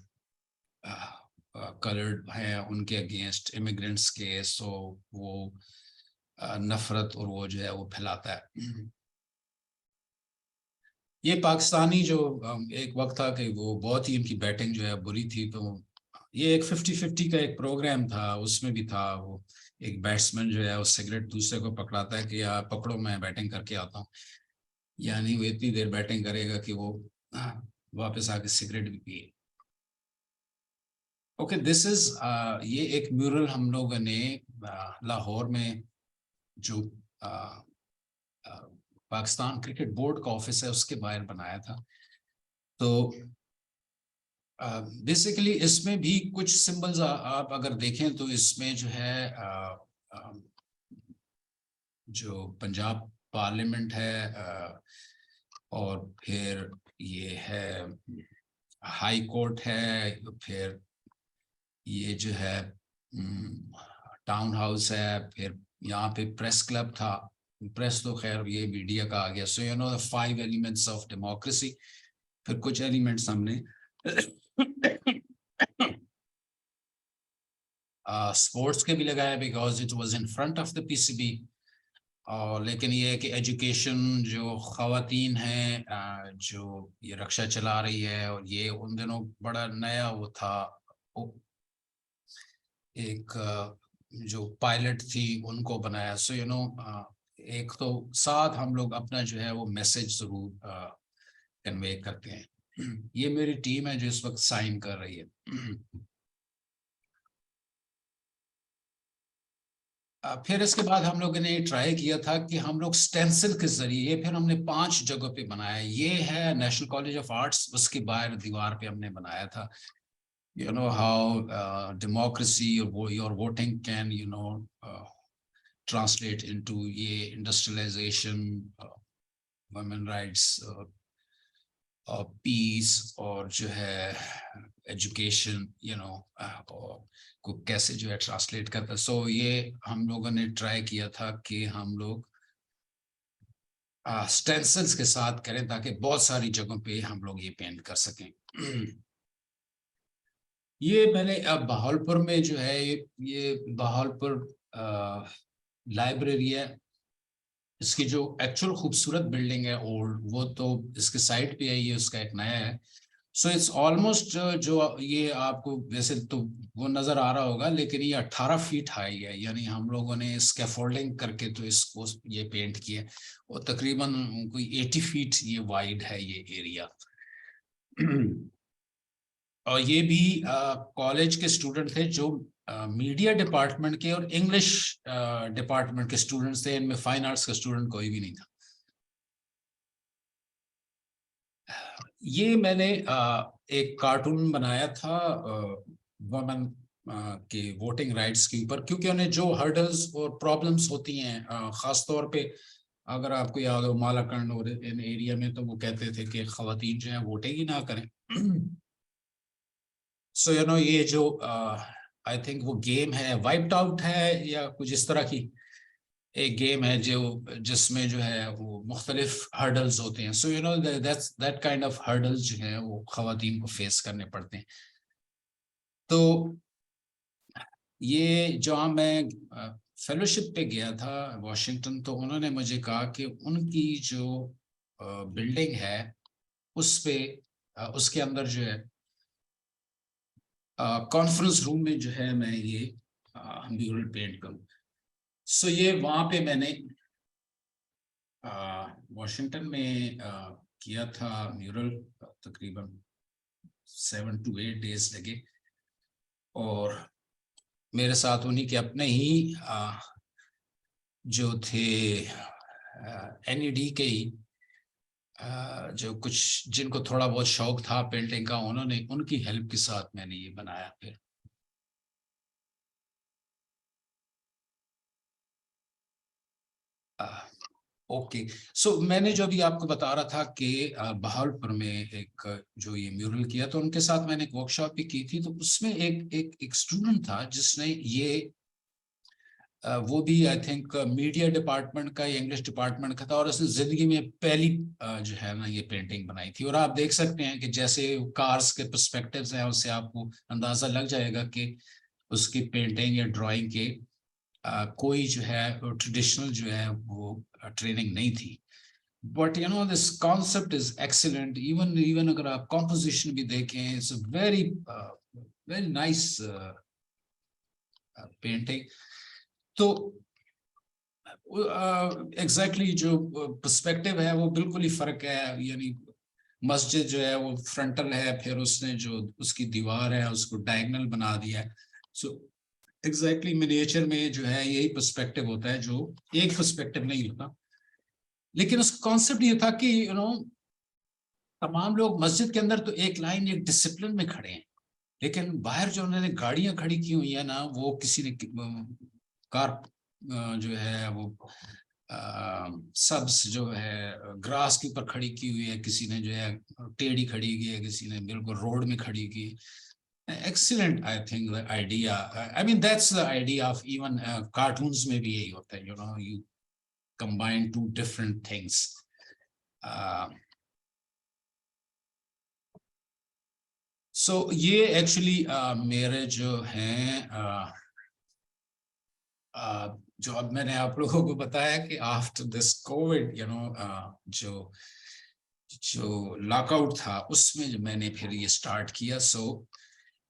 कलर्ड हैं उनके अगेंस्ट इमिग्रेंट्स के, सो वो नफरत और वो जो है वो फैलाता है। ये पाकिस्तानी जो एक वक्त था कि वो बहुत ही इनकी बैटिंग जो है बुरी थी, तो ये एक 50-50 का एक प्रोग्राम था, उसमें भी था वो एक बैट्समैन जो है वो सिगरेट दूसरे को पकड़ाता है कि यार पकड़ो मैं बैटिंग करके आता हूँ, यानी वो इतनी देर बैटिंग करेगा कि वो वापस आके सिगरेट भी पिए। ओके, दिस इज ये एक म्यूरल हम लोगों ने लाहौर में जो पाकिस्तान क्रिकेट बोर्ड का ऑफिस है उसके बाहर बनाया था। तो बेसिकली इसमें भी कुछ सिंबल्स आप अगर देखें तो इसमें जो है जो पंजाब पार्लियामेंट है, और फिर ये है हाई कोर्ट है, फिर ये जो है टाउन हाउस है, फिर यहाँ पे प्रेस क्लब था, प्रेस तो खैर ये मीडिया का आ गया। सो you know the 5 elements of democracy. फिर कुछ एलिमेंट्स हमने स्पोर्ट्स के भी लगाया because it was in front of the PCB. और लेकिन ये है कि एजुकेशन जो ख़वातीन हैं जो ये रक्षा चला रही है, और ये उन दिनों बड़ा नया वो था, एक जो पायलट थी उनको बनाया। सो यू नो एक तो साथ हम लोग अपना जो है वो मैसेज जरूर कन्वे करते हैं। ये मेरी टीम है जो इस वक्त साइन कर रही है। फिर इसके बाद हम लोगों ने ट्राई किया था कि हम लोग स्टेंसिल के जरिए, फिर हमने 5 जगहों पे बनाया। ये है नेशनल कॉलेज ऑफ आर्ट्स, उसके बाहर दीवार पे हमने बनाया था। You know how democracy or your voting can translate into ये industrialization, women rights, peace, और जो है education, और को कैसे जो है ट्रांसलेट करता है। सो ये हम लोगों ने ट्राई किया था कि हम लोग स्टेंसिल्स के साथ करें ताकि बहुत सारी जगहों पे हम लोग ये पेंट कर सकें। ये मैंने अब बहावलपुर में जो है ये बहावलपुर लाइब्रेरी है। इसकी जो एक्चुअल खूबसूरत बिल्डिंग है ओल्ड, वो तो इसके साइड पे है, ये उसका एक नया है। सो इट्स ऑलमोस्ट जो ये आपको वैसे तो वो नजर आ रहा होगा, लेकिन ये 18 फीट हाई है। यानी हम लोगों ने स्कैफोल्डिंग करके तो इसको ये पेंट किया, और तकरीबन कोई 80 फीट ये वाइड है ये एरिया। और ये भी कॉलेज के स्टूडेंट थे जो मीडिया डिपार्टमेंट के और इंग्लिश डिपार्टमेंट के स्टूडेंट्स थे। इनमें फाइन आर्ट्स का स्टूडेंट कोई भी नहीं था। ये मैंने एक कार्टून बनाया था वुमेन के वोटिंग राइट्स के ऊपर, क्योंकि उन्हें जो हर्डल्स और प्रॉब्लम्स होती हैं, ख़ास तौर पे अगर आपको याद हो मालाकंड और इन एरिया में, तो वो कहते थे कि ख़वातीन जो है वोटिंग ही ना करें। सो ये जो आई थिंक वो गेम है, वाइप्ड आउट है या कुछ इस तरह की एक गेम है जो जिसमें जो है वो मुख्तलिफ हर्डल्स होते हैं। So that kind of hurdles जो है वो ख़वातीन को फेस करने पड़ते हैं। तो ये जहाँ मैं फेलोशिप पे गया था वॉशिंगटन, तो उन्होंने मुझे कहा कि उनकी जो बिल्डिंग है उस पे उसके अंदर जो है कॉन्फ्रेंस रूम में जो है मैं ये म्यूरल पेंट करूं। सो ये वहाँ पे मैंने वॉशिंगटन में किया था म्यूरल। तकरीबन 7 to 8 डेज लगे, और मेरे साथ उन्हीं के अपने ही जो थे NED के ही जो कुछ जिनको थोड़ा बहुत शौक था पेंटिंग का, उन्होंने उनकी हेल्प के साथ मैंने ये बनाया। फिर ओके, सो मैंने जो अभी आपको बता रहा था कि बहावलपुर में एक जो ये म्यूरल किया, तो उनके साथ मैंने एक वर्कशॉप भी की थी। तो उसमें एक स्टूडेंट था जिसने ये वो भी आई थिंक मीडिया डिपार्टमेंट का या इंग्लिश डिपार्टमेंट का था, और उसने जिंदगी में पहली जो है ना ये पेंटिंग बनाई थी। और आप देख सकते हैं कि जैसे कार्स के पर्सपेक्टिव्स हैं, उससे आपको अंदाजा लग जाएगा कि उसकी पेंटिंग या ड्राइंग के कोई जो है ट्रेडिशनल जो है वो ट्रेनिंग नहीं थी। But this concept is excellent. Even अगर आप कॉम्पोजिशन भी देखें, it's very very nice painting. तो एग्जैक्टली जो पर्सपेक्टिव है वो बिल्कुल ही फर्क है। यानी मस्जिद जो है वो फ्रंटल है, फिर उसने जो उसकी दीवार है उसको डायगोनल बना दिया है। सो एग्जैक्टली मिनिएचर में जो है यही पर्सपेक्टिव होता है, जो एक पर्सपेक्टिव नहीं होता। लेकिन उसका कॉन्सेप्ट ये था कि तमाम लोग मस्जिद के अंदर तो एक लाइन एक डिसिप्लिन में खड़े हैं, लेकिन बाहर जो उन्होंने गाड़ियां खड़ी की हुई है ना, वो किसी ने कार जो है वो सब्स जो है ग्रास के ऊपर खड़ी की हुई है, किसी ने जो है टेढ़ी खड़ी की है, किसी ने बिल्कुल रोड में खड़ी की। Excellent I think the idea, I mean that's the idea of even cartoons में भी यही होता है, you combine two different things. So ये एक्चुअली मेरे जो हैं जो अब मैंने आप लोगों को बताया कि आफ्टर दिस कोविड जो लॉकआउट था उसमें जो मैंने फिर ये स्टार्ट किया। सो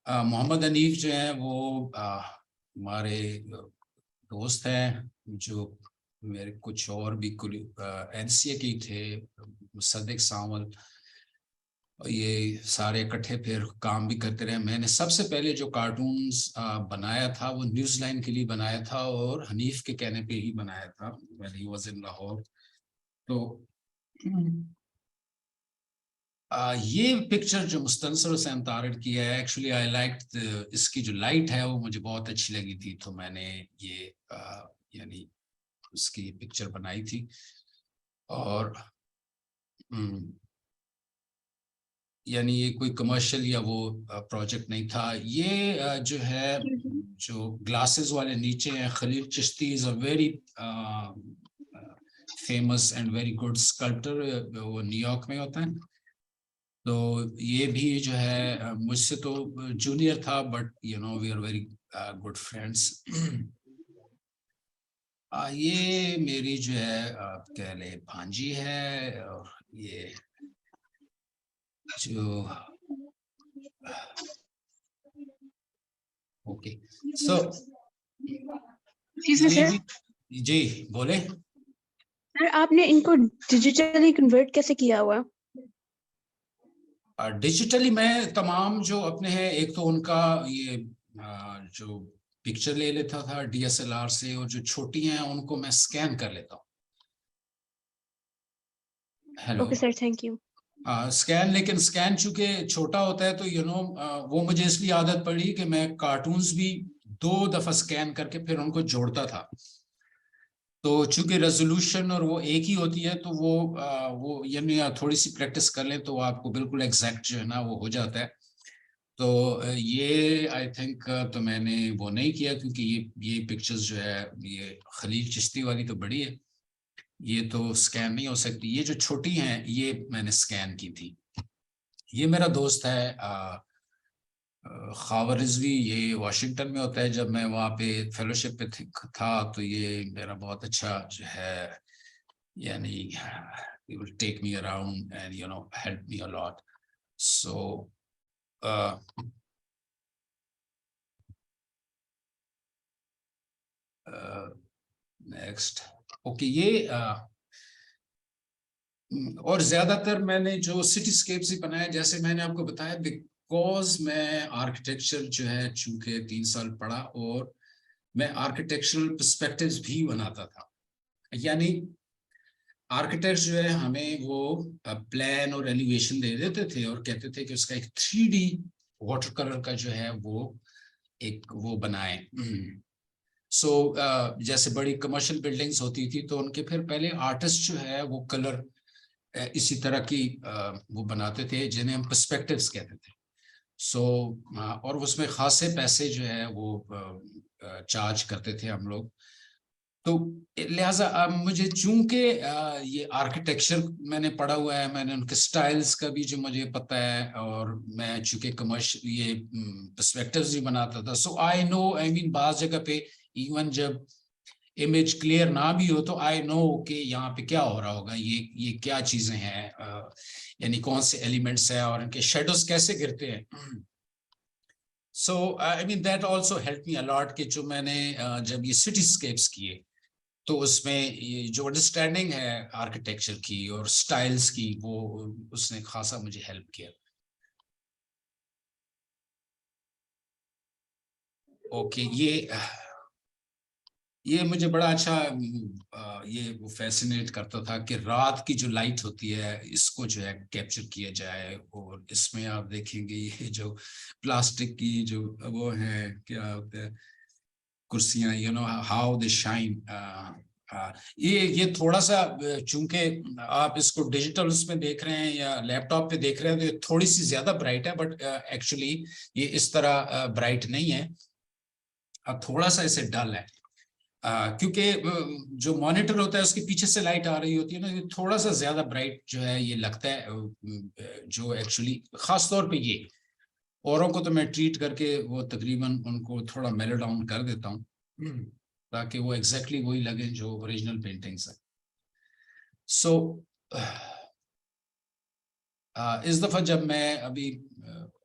मोहम्मद हनीफ जो है वो हमारे दोस्त हैं, जो मेरे कुछ और भी NCA के थे, सदिक सावल, ये सारे इकट्ठे फिर काम भी करते रहे। मैंने सबसे पहले जो कार्टून्स बनाया था वो न्यूज़ लाइन के लिए बनाया था और हनीफ के कहने पे ही बनाया था when he was in Lahore. तो ये पिक्चर जो मुस्तनसर हुसैन तारड़ की है, एक्चुअली आई लाइक इसकी जो लाइट है वो मुझे बहुत अच्छी लगी थी, तो मैंने ये यानी उसकी पिक्चर बनाई थी। और यानी ये कोई कमर्शियल या वो प्रोजेक्ट नहीं था। ये जो है जो ग्लासेस वाले नीचे हैं, Khalil Chishti is a very famous and very good sculptor, वो न्यूयॉर्क में होता है। तो ये भी जो है मुझसे तो जूनियर था, but we are very good friends. ये मेरी जो है आप कह ले भांजी है, और ये जो ओके सो जी बोले सर आपने इनको डिजिटली कन्वर्ट कैसे किया हुआ? डिजिटली मैं तमाम जो अपने हैं, एक तो उनका ये जो पिक्चर ले लेता था DSLR से, और जो छोटी हैं उनको मैं स्कैन कर लेता हूँ। Hello okay sir, thank you. Scan, लेकिन स्कैन चूंकि छोटा होता है तो वो मुझे इसलिए आदत पड़ी कि मैं कार्टून्स भी 2 दफा स्कैन करके फिर उनको जोड़ता था। तो चूंकि रेजोल्यूशन और वो एक ही होती है, तो वो यानी थोड़ी सी प्रैक्टिस कर लें तो आपको बिल्कुल एग्जैक्ट जो है ना वो हो जाता है। तो ये आई थिंक तो मैंने वो नहीं किया, क्योंकि ये पिक्चर्स जो है ये खलील चिश्ती वाली तो बड़ी है, ये तो स्कैन नहीं हो सकती। ये जो छोटी हैं ये मैंने स्कैन की थी। ये मेरा दोस्त है खावर रिजवी, ये वाशिंगटन में होता है। जब मैं वहाँ पे फेलोशिप पे था तो ये मेरा बहुत अच्छा जो है, यानी he will take me around and help me a lot. So next okay, ये और ज्यादातर मैंने जो सिटीस्केप्स ही बनाया, जैसे मैंने आपको बताया, बिकॉज मैं आर्किटेक्चर जो है चूंकि 3 साल पढ़ा, और मैं आर्किटेक्चरल पर्सपेक्टिव्स भी बनाता था। यानी आर्किटेक्ट्स जो है हमें वो प्लान और एलिवेशन दे देते थे और कहते थे कि उसका एक 3D वाटर कलर का जो है वो बनाए। जैसे बड़ी कमर्शियल बिल्डिंग्स होती थी तो उनके फिर पहले आर्टिस्ट जो है वो कलर इसी तरह की वो बनाते थे, जिन्हें हम पर्सपेक्टिव्स कहते थे। और उसमें खासे पैसे जो है वो चार्ज करते थे हम लोग। तो लिहाजा मुझे चूंकि ये आर्किटेक्चर मैंने पढ़ा हुआ है, मैंने उनके स्टाइल्स का भी जो मुझे पता है, और मैं चूंकि कमर्शियल ये पर्सपेक्टिव्स भी बनाता था, सो आई नो, आई मीन बाज़ जगह पे इवन जब इमेज क्लियर ना भी हो तो आई नो कि यहाँ पे क्या हो रहा होगा, ये क्या चीजें हैं, यानी कौन से एलिमेंट्स हैं और इनके शेडोज कैसे गिरते हैं। So I mean that also help me a lot कि जो मैंने जब ये सिटीस्केप्स किए तो उसमें ये जो अंडरस्टैंडिंग है आर्किटेक्चर की और स्टाइल्स की, वो उसने खासा मुझे हेल्प किया। ओके, ये मुझे बड़ा अच्छा ये वो फैसिनेट करता था कि रात की जो लाइट होती है इसको जो है कैप्चर किया जाए। और इसमें आप देखेंगे ये जो प्लास्टिक की जो वो है, क्या होता है, कुर्सियां, हाउ दे शाइन। ये थोड़ा सा, चूंकि आप इसको डिजिटल उसमें देख रहे हैं या लैपटॉप पे देख रहे हैं तो ये थोड़ी सी ज्यादा ब्राइट है, बट एक्चुअली ये इस तरह ब्राइट नहीं है, थोड़ा सा इसे डल है। क्योंकि जो मॉनिटर होता है उसके पीछे से लाइट आ रही होती है ना, ये थोड़ा सा ज्यादा ब्राइट जो है ये लगता है, जो एक्चुअली खास तौर पे ये औरों को तो मैं ट्रीट करके वो तकरीबन उनको थोड़ा मेलो डाउन कर देता हूँ। ताकि वो एग्जैक्टली वही लगे जो ओरिजिनल पेंटिंग्स है। सो इस दफा जब मैं अभी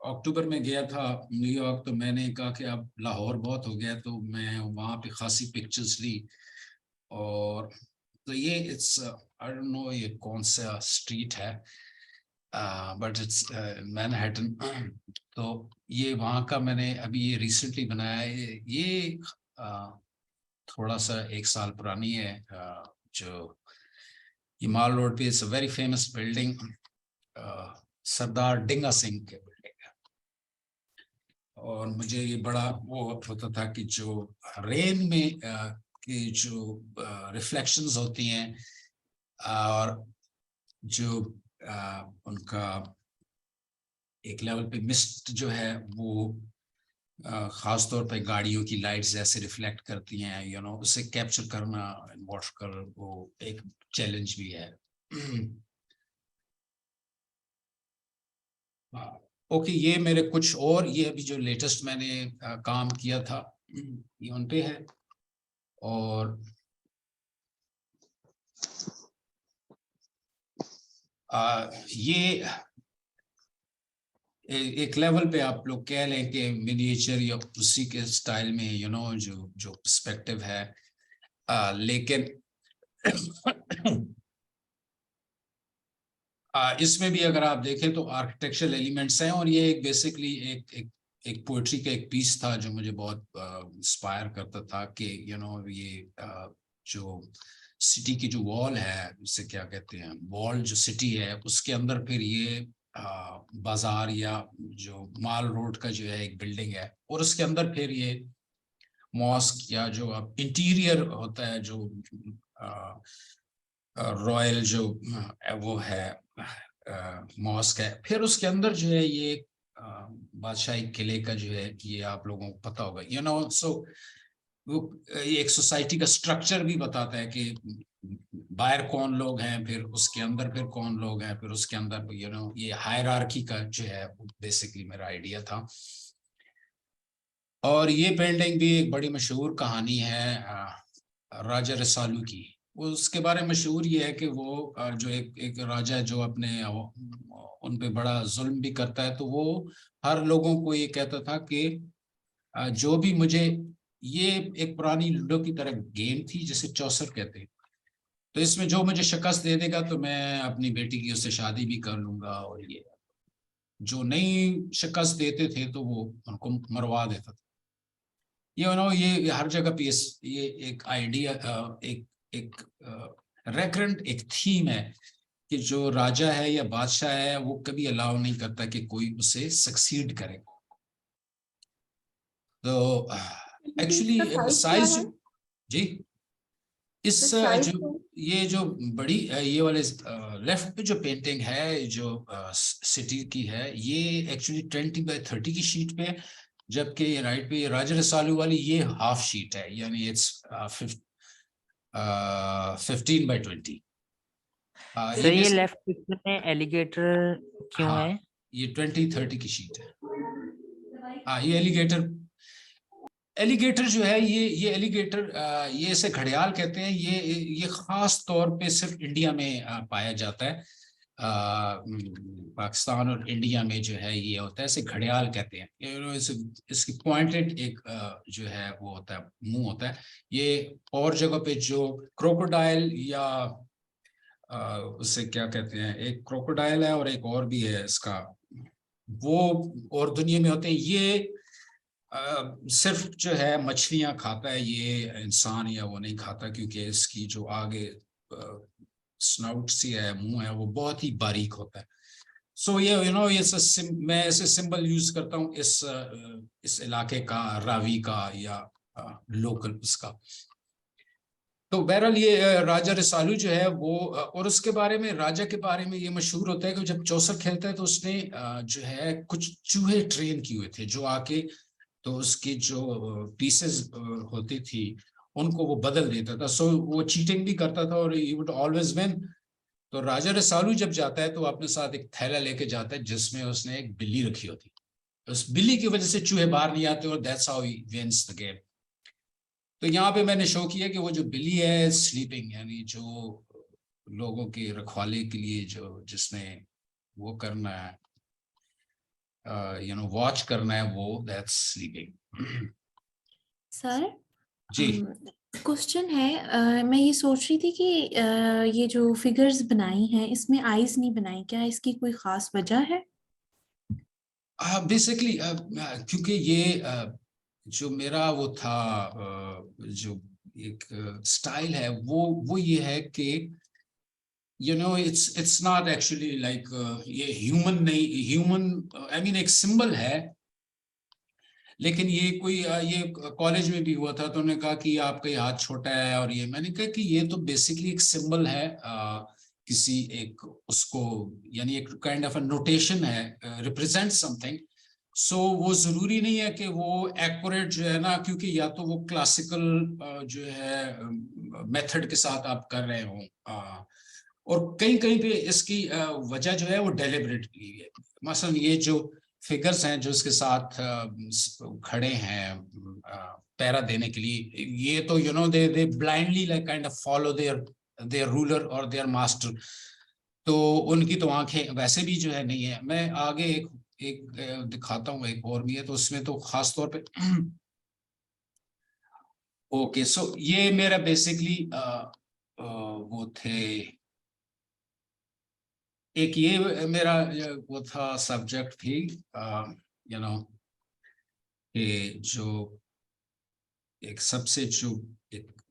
अक्टूबर में गया था न्यूयॉर्क, तो मैंने कहा कि अब लाहौर बहुत हो गया, तो मैं वहाँ पे खासी पिक्चर्स ली। और तो ये इट्स आई डोंट नो ये कौन सा स्ट्रीट है, बट इट्स मैनहट्टन। तो ये वहाँ का मैंने अभी ये रिसेंटली बनाया है। ये थोड़ा सा 1 साल पुरानी है। जो ये माल रोड पे it's a very famous building, Sardar Dinga Singh के बिल्डिंग है। और मुझे ये बड़ा वो होता था कि जो रेन में कि जो रिफ्लेक्शंस होती हैं और जो उनका एक लेवल पे मिस्ट जो है वो खास तौर पे गाड़ियों की लाइट्स जैसे रिफ्लेक्ट करती हैं, यू नो, उसे कैप्चर करना वाटर कलर वो एक चैलेंज भी है। ओके, ये मेरे कुछ और ये अभी जो लेटेस्ट मैंने काम किया था ये उन पे है। और ये एक लेवल पे आप लोग कह लें कि मिनिएचर या उसी के स्टाइल में, यू नो, जो पर्सपेक्टिव है। लेकिन इसमें भी अगर आप देखें तो आर्किटेक्चरल एलिमेंट्स हैं। और ये एक बेसिकली एक पोएट्री का एक पीस था जो मुझे बहुत इंस्पायर करता था कि यू नो ये जो सिटी की जो वॉल है, उसे क्या कहते हैं, वॉल जो सिटी है उसके अंदर फिर ये बाजार या जो माल रोड का जो है एक बिल्डिंग है, और उसके अंदर फिर ये मॉस्क या जो इंटीरियर होता है जो रॉयल जो वो है मॉस्क है। फिर उसके अंदर जो है ये बादशाही किले का जो है ये आप लोगों को पता होगा, यू नो। सो वो एक सोसाइटी का स्ट्रक्चर भी बताता है कि बाहर कौन लोग हैं, फिर उसके अंदर फिर कौन लोग हैं, फिर उसके अंदर यू नो ये हायरार्की का जो है बेसिकली मेरा आइडिया था। और ये पेंटिंग भी एक बड़ी मशहूर कहानी है राजा रसालू की। उसके बारे में मशहूर ये है कि वो जो एक राजा जो अपने उन पे बड़ा जुल्म भी करता है, तो वो हर लोगों को ये कहता था कि जो भी मुझे, ये एक पुरानी लूडो की तरह गेम थी जिसे चौसर कहते हैं, तो इसमें जो मुझे शिकस्त दे देगा तो मैं अपनी बेटी की उससे शादी भी कर लूंगा। और ये जो नहीं शिकस्त देते थे तो वो उनको मरवा देता था। ये नो ये हर जगह पे ये एक आइडिया एक रेकरेंट एक थीम है कि जो राजा है या बादशाह है वो कभी अलाउ नहीं करता कि कोई उसे सक्सीड करे। तो एक्चुअली साइज जी इस जो ये जो बड़ी ये वाले लेफ्ट पे जो पेंटिंग है जो सिटी की है, ये एक्चुअली 20x30 की शीट पे, जबकि राइट पे राजा रसालू वाली ये हाफ शीट है, यानी इट्स 15x20। सर ये लेफ्ट पिक्चर में एलिगेटर क्यों है? ये 20x30 की शीट है। ये एलिगेटर जो है ये एलिगेटर ये इसे घड़ियाल कहते हैं। ये खास तौर पे सिर्फ इंडिया में पाया जाता है। पाकिस्तान और इंडिया में जो है ये होता है, इसे घड़ियाल कहते हैं। इसकी पॉइंटेड एक जो है वो होता है, मुंह होता है। ये और जगह पे जो क्रोकोडाइल या उसे क्या कहते हैं, एक क्रोकोडाइल है और एक और भी है इसका, वो और दुनिया में होते हैं। ये सिर्फ जो है मछलियां खाता है, ये इंसान या वो नहीं खाता, क्योंकि इसकी जो आगे स्नाउट सी है, मुंह है, वो बहुत ही बारीक होता है। सो ये यू नो ये मैं ऐसे सिंबल यूज करता हूँ इस इलाके का, रावी का या लोकल उसका। तो बहरहाल ये राजा रसालू जो है वो, और उसके बारे में, राजा के बारे में ये मशहूर होता है कि जब चौसर खेलता है तो उसने जो है कुछ चूहे ट्रेन किए हुए थे जो आके तो उसकी जो पीसेस होती थी उनको वो बदल देता था। सो वो चीटिंग भी करता था और ही वुड ऑलवेज विन। तो राजा रसालू जब जाता है तो अपने साथ एक थैला लेके जाता है जिसमें उसने एक बिल्ली रखी होती है। उस बिल्ली की वजह से चूहे बाहर नहीं आते और that's how he wins the game. तो यहाँ पे मैंने शो किया कि वो जो बिल्ली है स्लीपिंग, यानी जो लोगों के रखवाले के लिए जो जिसने वो करना है, वॉच करना है, वो that's sleeping. Sir ji question है, मैं ये सोच रही थी कि ये जो फिगर्स बनाई हैं इसमें आईज नहीं बनाई, क्या इसकी कोई खास वजह है? बेसिकली क्योंकि ये जो मेरा वो था जो एक स्टाइल है वो ये है कि it's not actually like ये ह्यूमन नहीं, ह्यूमन आई मीन एक सिंबल है, लेकिन ये कोई ये कॉलेज में भी हुआ था तो उन्होंने कहा कि आपका ये हाथ छोटा है, और ये मैंने कहा कि ये तो बेसिकली एक सिंबल है किसी एक उसको, यानी एक काइंड ऑफ अ नोटेशन है, रिप्रेजेंट समथिंग। सो वो जरूरी नहीं है कि वो एक्यूरेट जो है ना, क्योंकि या तो वो क्लासिकल जो है मेथड के साथ आप कर रहे हो, और कहीं कहीं पे इसकी वजह जो है वो डेलिबरेटली है। मसलन ये जो फिगर्स हैं जो इसके साथ खड़े हैं पैरा देने के लिए, ये तो they blindly like kind of follow their ruler और देयर मास्टर, तो उनकी तो आंखें वैसे भी जो है नहीं है। मैं आगे एक दिखाता हूँ, एक और भी है, तो उसमें तो खास तौर पे ओके। सो ये मेरा बेसिकली वो थे, एक ये मेरा वो था सब्जेक्ट थी कि जो एक सबसे जो एक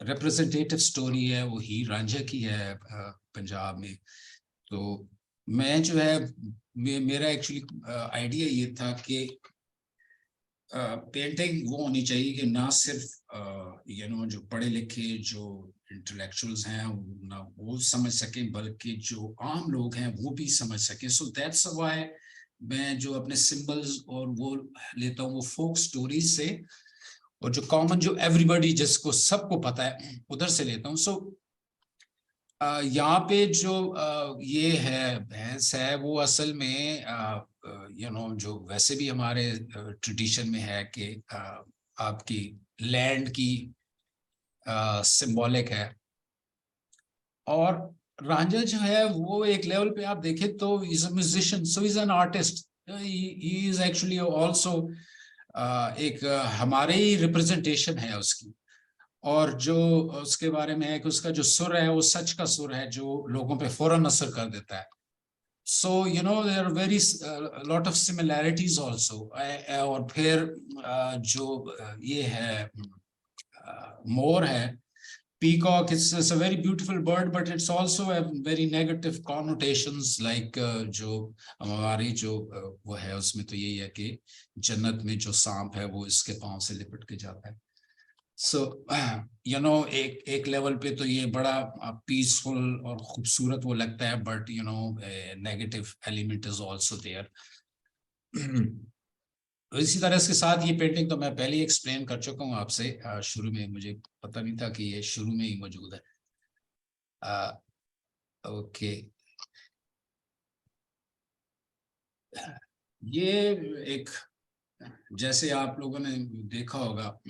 रिप्रेजेंटेटिव स्टोरी है वो हीर रांझा की है पंजाब में। तो मैं जो है मेरा एक्चुअली आइडिया ये था कि पेंटिंग वो होनी चाहिए कि ना सिर्फ जो पढ़े लिखे जो इंटेलेक्चुअल्स हैं ना वो समझ सके, बल्कि जो आम लोग हैं वो भी समझ सके। सो दैट्स व्हाई मैं जो अपने सिंबल्स और वो लेता हूँ वो फोक स्टोरीज से, और जो कॉमन जो एवरीबॉडी जिसको सबको पता है उधर से लेता हूँ। सो यहाँ पे जो ये है भैंस है वो असल में जो वैसे भी हमारे ट्रेडिशन में है कि आपकी लैंड की सिंबॉलिक है, और रांझा जो है वो एक लेवल पे आप देखें तो is a musician, so is an artist, he is actually also एक हमारे ही रिप्रेजेंटेशन है उसकी। और जो उसके बारे में है कि उसका जो सुर है वो सच का सुर है जो लोगों पे फौरन असर कर देता है। सो there are very lot of similarities also। और फिर जो ये है मोर है, peacock, it's a very beautiful bird but it's also a very negative connotations like जो हमारी जो वो है उसमें तो यही है कि जन्नत में जो सांप है वो इसके पांव से लिपट के जाता है। सो एक लेवल पे तो ये बड़ा पीसफुल और खूबसूरत वो लगता है, but negative element is also there. इसी तरह इसके साथ ये पेंटिंग तो मैं पहले ही एक्सप्लेन कर चुका हूँ आपसे शुरू में, मुझे पता नहीं था कि ये शुरू में ही मौजूद है। ओके, ये एक जैसे आप लोगों ने देखा होगा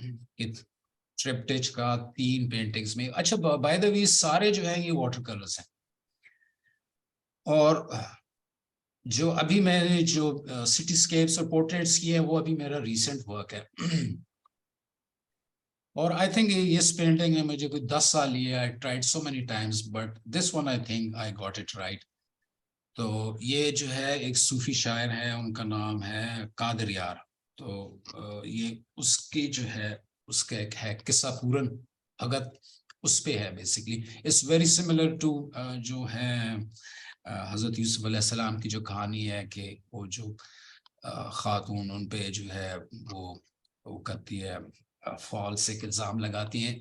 ट्रिप्टिच का 3 पेंटिंग्स में। अच्छा, बाय द वे सारे जो है ये वाटर कलर्स हैं, और जो अभी मैंने जो सिटीस्केप्स और पोर्ट्रेट्स किए हैं वो अभी मेरा रीसेंट वर्क है। और आई थिंक इस पेंटिंग में मुझे कोई 10 साल लिए, I tried so many times but this one I think I got it right. तो ये जो है एक सूफी शायर है, उनका नाम है कादिर यार। तो ये उसकी जो है उसका एक है किस्सा पूरन भगत, उस पे है basically. It's very similar to जो है हजरत यूसुफ अलैहिस्सलाम की जो कहानी है कि वो जो खातून उन पे जो है वो करती है, फॉल से इल्जाम लगाती हैं,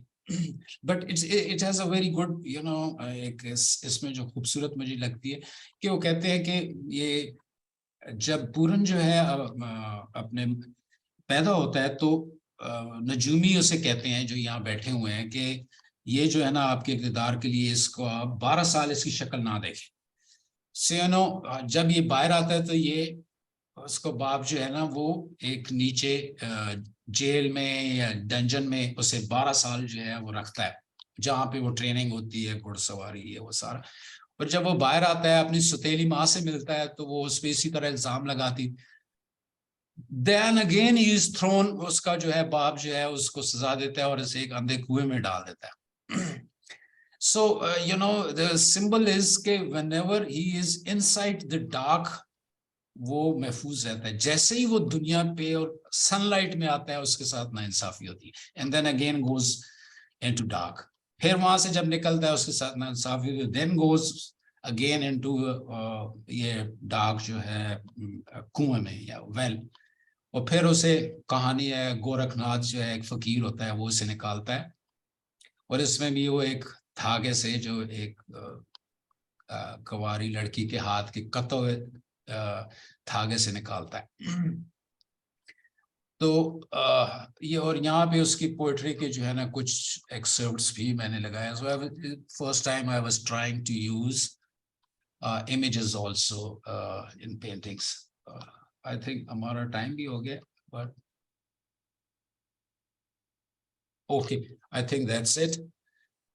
but it has a very good एक इसमें जो खूबसूरत मुझे लगती है कि वो कहते हैं कि ये जब पूरन जो है अपने पैदा होता है तो नजूमी उसे कहते हैं जो यहाँ बैठे हुए हैं कि ये जो है ना आपके इक़्तिदार के लिए इसको आप 12 साल इसकी शक्ल ना देखें। से जब ये बाहर आता है तो ये उसको बाप जो है ना वो एक नीचे जेल में या डंजन में उसे 12 साल जो है वो रखता है, जहाँ पे वो ट्रेनिंग होती है, घुड़सवारी है वो सारा। और जब वो बाहर आता है अपनी सुतेली माँ से मिलता है तो वो उस पे इसी तरह इल्जाम लगाती। Then again he is thrown, उसका जो है बाप जो है उसको सजा देता है और इसे एक अंधे कुएं में डाल देता है। So you know the symbol is के whenever he is inside the dark वो महफूज रहता है, जैसे ही वो दुनिया पे और सनलाइट में आता है उसके साथ नाइंसाफी होती है, and then again goes into dark. फिर वहां से जब निकलता है उसके साथ नाइंसाफी होती है, देन गोज अगेन इनटू ये डार्क जो है कुएं में या वेल। और फिर उसे कहानी है, गोरखनाथ जो है एक फकीर होता है वो उसे निकालता है, और इसमें भी वो एक धागे से जो एक कुंवारी लड़की के हाथ के कते हुए धागे से निकालता है। तो ये, और यहाँ पे उसकी पोएट्री के जो है ना कुछ एक्सर्प्ट्स भी मैंने लगाया। So first time I was trying to use images also in paintings. I think हमारा टाइम भी हो गया, but okay, I think that's it.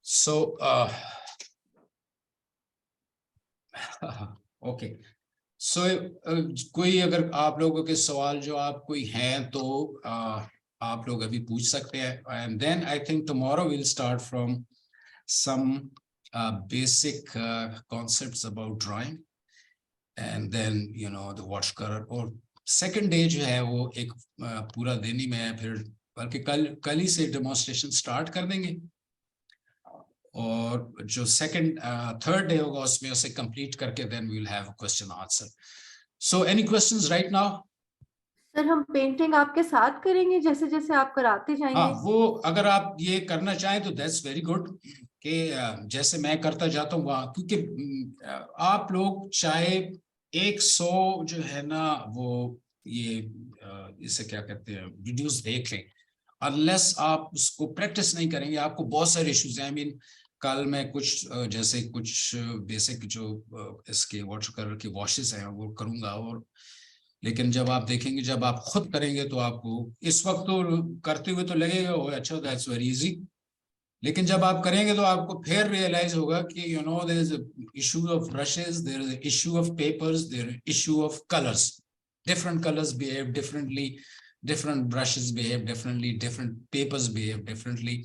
So okay, so कोई अगर आप लोगों के सवाल जो आप कोई हैं तो आप लोग अभी पूछ सकते हैं, and then I think tomorrow we'll start from some basic concepts about drawing, and then you know the watercolor। और second day जो है वो एक पूरा दिन ही में फिर बल्कि कल ही से डेमोन्स्ट्रेशन स्टार्ट कर देंगे, और जो थर्ड डे होगा उसमें उसे कंप्लीट करके then we will have a question answer. So any questions right now? Sir हम पेंटिंग आपके साथ करेंगे जैसे जैसे आप कराते हाँ, जाएंगे? वो अगर आप ये करना चाहें तो दैट्स वेरी गुड, कि जैसे मैं करता जाता हूँ वहाँ, क्योंकि आप लोग चाहे 100 जो है ना वो ये इसे क्या कहते हैं वीडियोस देख लें, अनलेस आप उसको प्रैक्टिस नहीं करेंगे आपको बहुत सारे इश्यूज हैं। आई मीन कल मैं कुछ जैसे कुछ बेसिक जो इसके वाटर कलर के वॉशेस हैं वो करूँगा, और लेकिन जब आप देखेंगे जब आप खुद करेंगे तो आपको इस वक्त तो करते हुए तो लगेगा वो अच्छा दैट्स वेरी इजी, लेकिन जब आप करेंगे तो आपको फिर रियलाइज होगा कि you know there is issue of brushes, there is issue of papers, there is issue of colours, different colours behave differently, different brushes behave differently, different papers behave differently,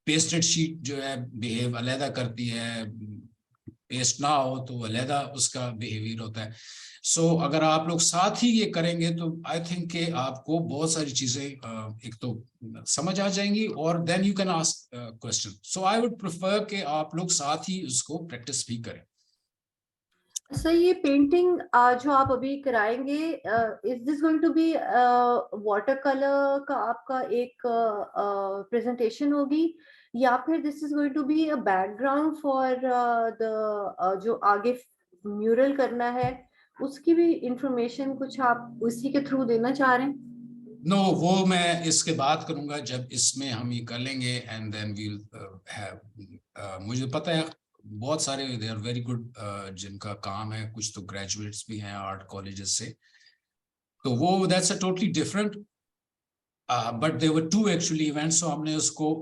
pasted sheet जो है behave अलग करती है, paste ना हो तो अलग उसका बिहेवियर होता है। सो अगर आप लोग साथ ही ये करेंगे तो आई थिंक कि आपको बहुत सारी चीजें एक तो समझ आ जाएंगी, और then you can ask question. So I would prefer कि आप लोग साथ ही उसको प्रैक्टिस भी करें। सर ये पेंटिंग जो आप अभी कराएंगे, is this going to be water colour का आपका एक प्रेजेंटेशन होगी, या फिर this is going to be a background for the जो आगे म्यूरल करना है उसकी भी इंफॉर्मेशन कुछ आप उसी के थ्रू देना चाह रहे हैं? नो, वो मैं इसके बाद करूंगा जब इसमें हम ये कर लेंगे, एंड देन वील हैव, मुझे पता है बहुत सारे दे आर वेरी गुड जिनका काम है, कुछ तो ग्रेजुएट्स भी हैं आर्ट कॉलेजेस से, तो वो that's a totally different, but there were 2 actually events, so हमने उसको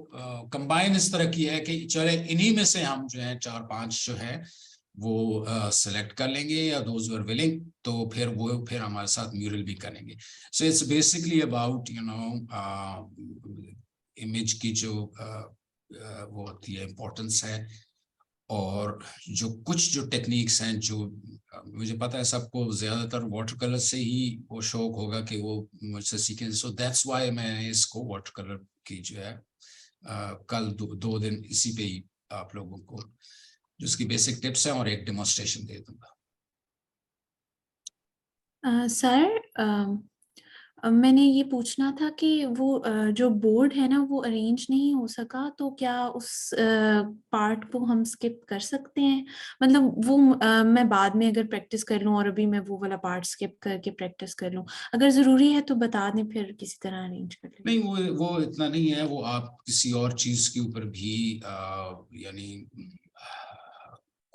कंबाइन इस तरह किया है कि चले इन्हीं में से हम जो है 4-5 जो है वो सेलेक्ट कर लेंगे, या दोज वर विलिंग, तो फिर हमारे साथ म्यूरल भी करेंगे। So it's basically about you know image की जो वो होती है इम्पोर्टेंस है, और जो कुछ जो टेक्निक्स हैं जो मुझे पता है सबको ज्यादातर वाटर कलर से ही वो शौक होगा कि वो मुझसे सीखें, सो दैट्स व्हाई मैं इसको वाटर कलर की जो है कल 2 दिन इसी पे ही आप लोगों को जिसकी बेसिक टिप्स हैं और एक डेमोन्स्ट्रेशन दे दूंगा। सर मैंने ये पूछना था कि वो जो बोर्ड है ना वो अरेंज नहीं हो सका, तो क्या उस पार्ट को हम स्किप कर सकते हैं? मतलब वो मैं बाद में अगर प्रैक्टिस कर लूं और अभी मैं वो वाला पार्ट स्किप करके प्रैक्टिस कर लूं, अगर जरूरी है तो बता दें, फिर किसी तरह अरेंज कर लेंगे। नहीं, वो इतना नहीं है, वो आप किसी और चीज के ऊपर भी यानी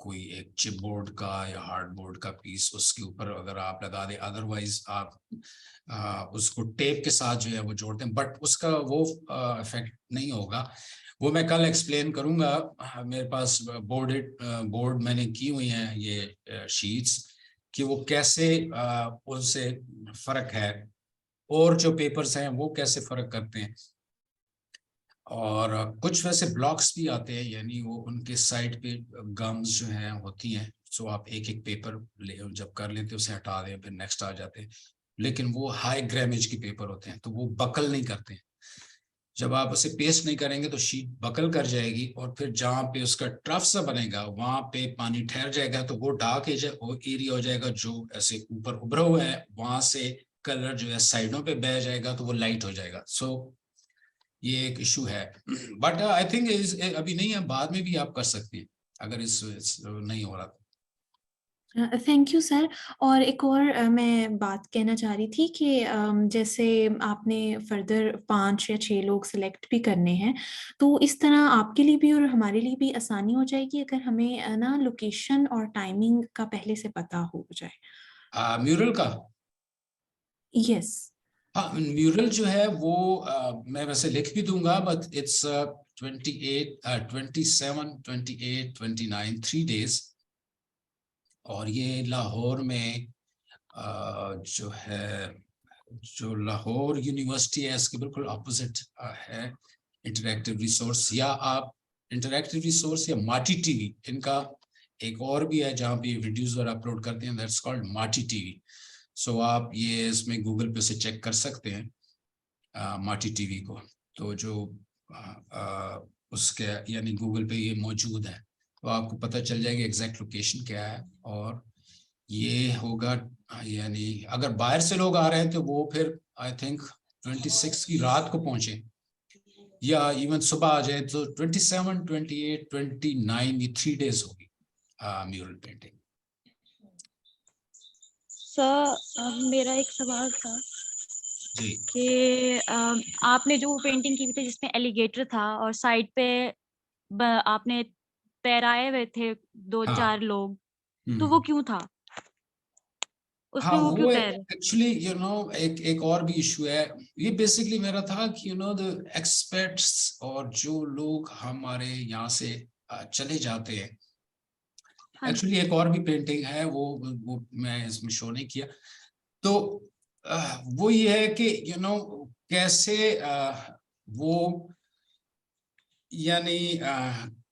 कोई एक चिपबोर्ड का या हार्डबोर्ड का पीस उसके ऊपर अगर आप लगा दें, अदरवाइज आप उसको टेप के साथ जो है वो जोड़ते हैं, बट उसका वो इफेक्ट नहीं होगा। वो मैं कल एक्सप्लेन करूंगा। मेरे पास बोर्ड मैंने की हुई हैं ये शीट्स कि वो कैसे उनसे फर्क है और जो पेपर्स हैं वो कैसे फर्क करते हैं। और कुछ वैसे ब्लॉक्स भी आते हैं, यानी वो उनके साइड पे गम्स जो हैं होती हैं, सो आप एक एक पेपर जब कर लेते हैं उसे हटा दें, फिर नेक्स्ट आ जाते हैं, लेकिन वो हाई ग्रामेज के पेपर होते हैं तो वो बकल नहीं करते हैं। जब आप उसे पेस्ट नहीं करेंगे तो शीट बकल कर जाएगी और फिर जहाँ पे उसका ट्रफ सा बनेगा वहां पे पानी ठहर जाएगा, तो वो डार्क एरिया हो जाएगा जो ऐसे ऊपर उभरा हुआ है, वहां से कलर जो है साइडों पे बह जाएगा तो वो लाइट हो जाएगा। सो ये एक इशू है, बट आई थिंक अभी नहीं है, बाद में भी आप कर सकते हैं अगर इस नहीं हो रहा। Thank you sir. और एक और मैं बात कहना चाह रही थी कि जैसे आपने फर्दर 5 या 6 लोग सिलेक्ट भी करने हैं, तो इस तरह आपके लिए भी और हमारे लिए भी आसानी हो जाएगी अगर हमें ना लोकेशन और टाइमिंग का पहले से पता हो जाए। म्यूरल का? यस। हाँ, म्यूरल जो है वो मैं वैसे लिख भी दूंगा, बट इट्स 28, 27, 28, 29 3 days। और ये लाहौर में जो है, जो लाहौर यूनिवर्सिटी है इसके बिल्कुल ऑपोजिट है इंटरैक्टिव रिसोर्स, या आप इंटरैक्टिव रिसोर्स या माटी टीवी, इनका एक और भी है जहाँ पे वीडियोस और अपलोड करते हैं, दैट्स कॉल्ड माटी टीवी। सो आप ये इसमें गूगल पे से चेक कर सकते हैं माटी टीवी को, तो जो उसके यानी गूगल पे ये मौजूद है, तो आपको पता चल जाएगा एग्जैक्ट लोकेशन क्या है। और ये होगा, यानी अगर बाहर से लोग आ रहे हैं तो वो फिर आई थिंक 26 की रात को पहुंचे या इवन सुबह आ जाए, तो 27, 28, 29 ये 3 days होगी म्यूरल पेंटिंग। सर मेरा एक सवाल था जी कि आपने जो पेंटिंग की थी जिसमें एलिगेटर था और साइड पे आपने तैराए हुए थे 2-4 लोग, तो वो क्यों था? उसमें हाँ, वो क्यों वो तैर रहे? एक्चुअली एक और भी इशू है। ये बेसिकली मेरा था कि द एक्सपर्ट्स और जो लोग हमारे यहाँ से चले जाते हैं, एक्चुअली एक और भी पेंटिंग है वो मैं इसमें शो नहीं किया, तो वो ये है कि कैसे वो यानी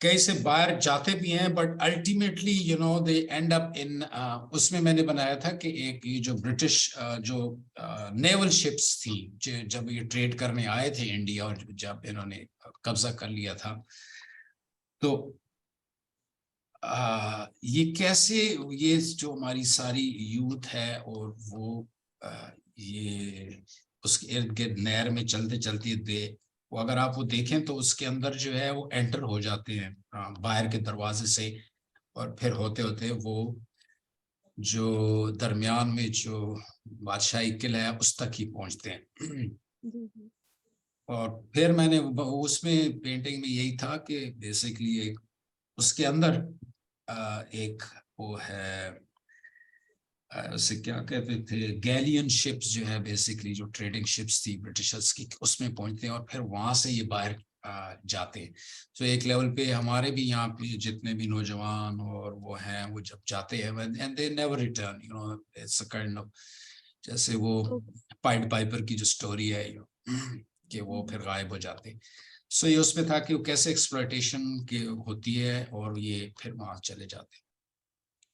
कैसे बाहर जाते भी हैं, but ultimately they and up in, उसमें मैंने बनाया था कि एक ये जो ब्रिटिश जो नेवल शिप्स थी जब ये ट्रेड करने आए थे इंडिया और जब इन्होंने कब्जा कर लिया था, तो ये कैसे ये जो हमारी सारी यूथ है और वो ये उसके इर्द गिर्द नहर में चलते चलते वो अगर आप वो देखें तो उसके अंदर जो है वो एंटर हो जाते हैं बाहर के दरवाजे से, और फिर होते होते वो जो दरमियान में जो बादशाही किला है उस तक ही पहुंचते हैं। और फिर मैंने उसमें पेंटिंग में यही था कि बेसिकली एक उसके अंदर एक वो है उसे क्या कहते थे, गैलियन शिप्स जो है बेसिकली जो ट्रेडिंग शिप्स थी ब्रिटिशर्स की, उसमें पहुंचते हैं और फिर वहां से ये बाहर जाते हैं। तो एक लेवल पे हमारे भी यहाँ पे जितने भी नौजवान और वो हैं वो जब जाते हैं and they never return, it's a kind of जैसे वो पाइड पाइपर की जो स्टोरी है कि वो फिर गायब हो जाते हैं। सो ये उसमें था कि वो कैसे एक्सप्लॉयटेशन की होती है और ये फिर वहां चले जाते हैं।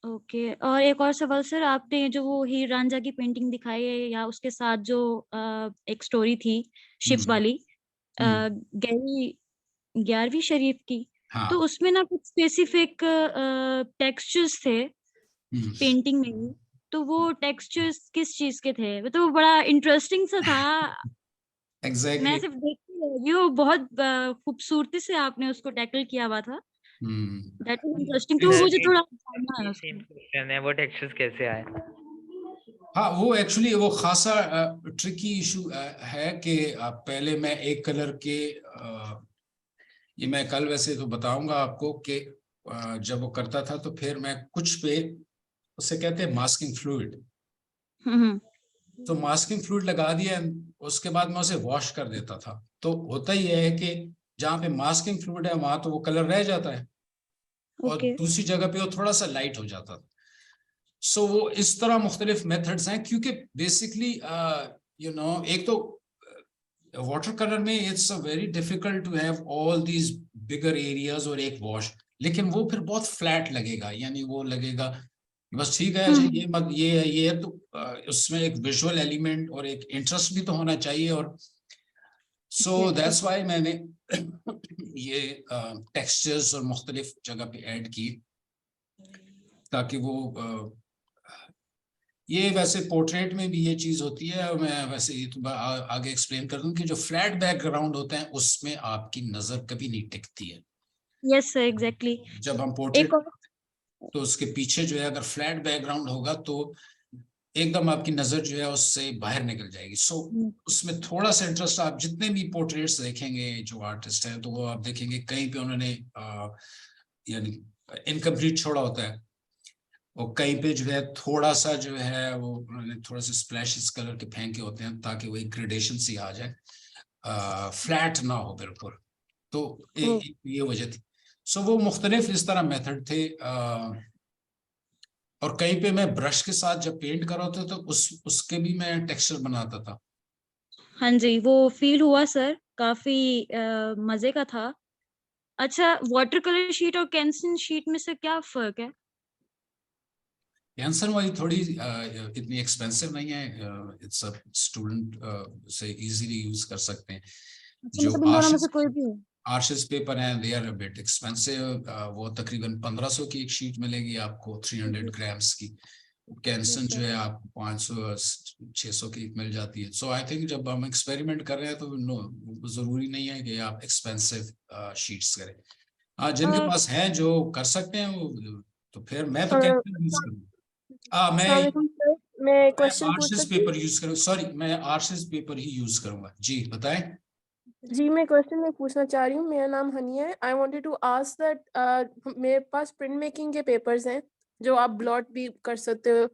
ओके, और एक और सवाल सर, आपने जो वो हीर रांझा की पेंटिंग दिखाई है या उसके साथ जो एक स्टोरी थी शिप वाली गैरी 11वीं शरीफ की, तो उसमें ना कुछ स्पेसिफिक टेक्सचर्स थे पेंटिंग में ही, तो वो टेक्सचर्स किस चीज के थे? तो वो बड़ा इंटरेस्टिंग सा था। Exactly. मैं सिर्फ देखती रही हूँ, बहुत खूबसूरती से आपने उसको टैकल किया हुआ था। That is interesting. तो मुझे थोड़ा जानना है उसको। वो टेक्सचर्स कैसे आए? हाँ, वो एक्चुअली वो खासा ट्रिकी इशू है कि पहले मैं एक कलर के ये मैं कल वैसे तो बताऊंगा आपको कि जब वो करता था तो फिर मैं कुछ पे, उसे कहते हैं मास्किंग फ्लूइड, तो मास्किंग फ्लूइड लगा दिया, उसके बाद मैं उसे वॉश कर देता था। तो होता ही है कि जहाँ पे मास्किंग फ्लूइड है वहां तो वो कलर रह जाता है और ओके दूसरी जगह पे वो थोड़ा सा लाइट हो जाता था। सो वो इस तरह मुख्तलिफ मेथड्स हैं, क्योंकि बेसिकली यू नो एक तो वाटर कलर में it's a very difficult to have all these bigger areas और एक वॉश, लेकिन वो फिर बहुत फ्लैट लगेगा, यानी वो लगेगा बस ठीक है, अच्छा ये मत ये है, तो उसमें एक विजुअल एलिमेंट और एक इंटरेस्ट भी तो होना चाहिए। और सो दैट्स व्हाई मैंने ये टेक्सचर्स और मुख्तलिफ जगह पे ऐड की, ताकि वो ये वैसे पोर्ट्रेट में भी ये चीज होती है, मैं वैसे ये तो आगे एक्सप्लेन कर दूं कि जो फ्लैट बैकग्राउंड होते हैं उसमें आपकी नजर कभी नहीं टिकती है। Yes sir exactly. जब हम पोर्ट्रेट एक और तो उसके पीछे जो है अगर फ्लैट बैकग्राउंड होगा तो एकदम आपकी नजर जो है उससे बाहर निकल जाएगी। सो उसमें थोड़ा सा इंटरेस्ट, आप जितने भी पोर्ट्रेट्स देखेंगे जो आर्टिस्ट हैं, तो वो आप देखेंगे कहीं पे उन्होंने यानी इनकम्प्लीट छोड़ा होता है, और कहीं पे जो है थोड़ा सा जो है वो उन्होंने थोड़ा सा स्प्लैशेस कलर के फेंके होते हैं, ताकि वो एक ग्रेडेशन सी आ जाए, फ्लैट ना हो बिल्कुल। तो ये वजह थी। सो वो मुख्तलिफ इस तरह मेथड थे। और कहीं पे मैं ब्रश के साथ जब पेंट कर रहा था तो उसके भी मैं टेक्सचर बनाता था। हाँ जी वो फील हुआ सर, काफी मजे का था। अच्छा वाटर कलर शीट और कैंसन शीट में से क्या फर्क है? कैंसन वाली थोड़ी इतनी एक्सपेंसिव नहीं है, इट्स अ स्टूडेंट से इजीली यूज कर सकते हैं। अच्छा जो मतलब इन दोनों में से कोई भी है? आर्शिस पेपर हैं, they are a bit expensive, वो तकरीबन 1500 की एक शीट मिलेगी आपको 300 ग्राम्स की। कैंसन जो है आपको 500-600 की मिल जाती है। सो आई थिंक जब हम एक्सपेरिमेंट कर रहे हैं तो जरूरी नहीं है कि आप एक्सपेंसिव शीट्स करें। हाँ जिनके पास है जो कर सकते हैं वो, तो फिर मैं तो कैंसन यूज करूँगा। मैं क्वेश्चन आर्शिस पेपर यूज करूँ, सॉरी मैं आर्शिस पेपर ही यूज करूंगा। जी बताएं। जी मैं क्वेश्चन में पूछना चाह रही हूँ। मेरा नाम हनिया है। I wanted to ask that मेरे पास प्रिंट मेकिंग के पेपर्स हैं जो आप ब्लॉट भी कर सकते हो,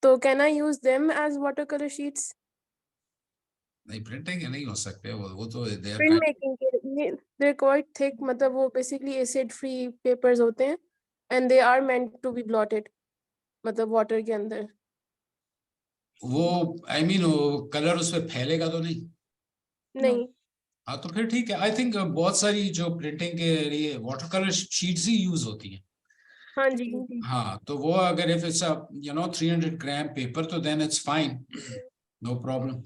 तो can I use them as water colour sheets? नहीं प्रिंटिंग नहीं हो सकते, वो तो दे आर प्रिंट मेकिंग के दे क्वाइट थिक, मतलब वो बेसिकली एसिड फ्री पेपर्स होते हैं and they are meant to be blotted, मतलब वाटर के अंदर। वो आई मीन वो कलर उस पर फैलेगा तो नहीं? नहीं। हाँ तो फिर ठीक है। आई थिंक बहुत सारी जो प्रिंटिंग के लिए वाटर कलर शीट्स ही यूज होती हैं। हाँ जी। हाँ तो वो अगर इफ इट्स 300 ग्राम पेपर तो then it's fine, no problem.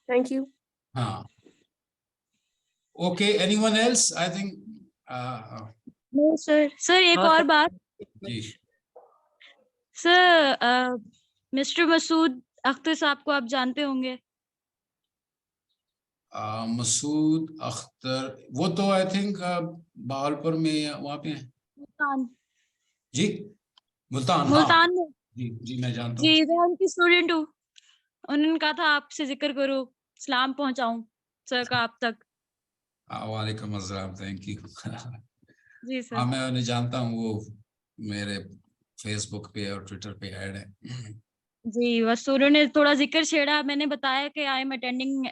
Thank you. हाँ okay, anyone else? I think no sir. Sir एक हाँ, और सर। बात जी सर, मिस्टर मसूद अख्तर साहब को आप जानते होंगे। मसूद अख्तर, वो तो आई थिंक बहावलपुर में वहाँ पे हैं। मुल्तान। जी मुल्तान, हाँ मुल्तान में। जी मैं जानता हूँ। जी मैं उनकी स्टूडेंट हूँ। उन्होंने कहा था आपसे जिक्र करो, सलाम पहुंचाऊं सर का आप तक। वालेकुम अस्सलाम, थैंक यू। Ji sir. हाँ मैं उन्हें जानता हूँ, वो मेरे फेसबुक पे और ट्विटर पे ऐड है। जी बस उन्होंने थोड़ा जिक्र छेड़ा, मैंने बताया कि I am attending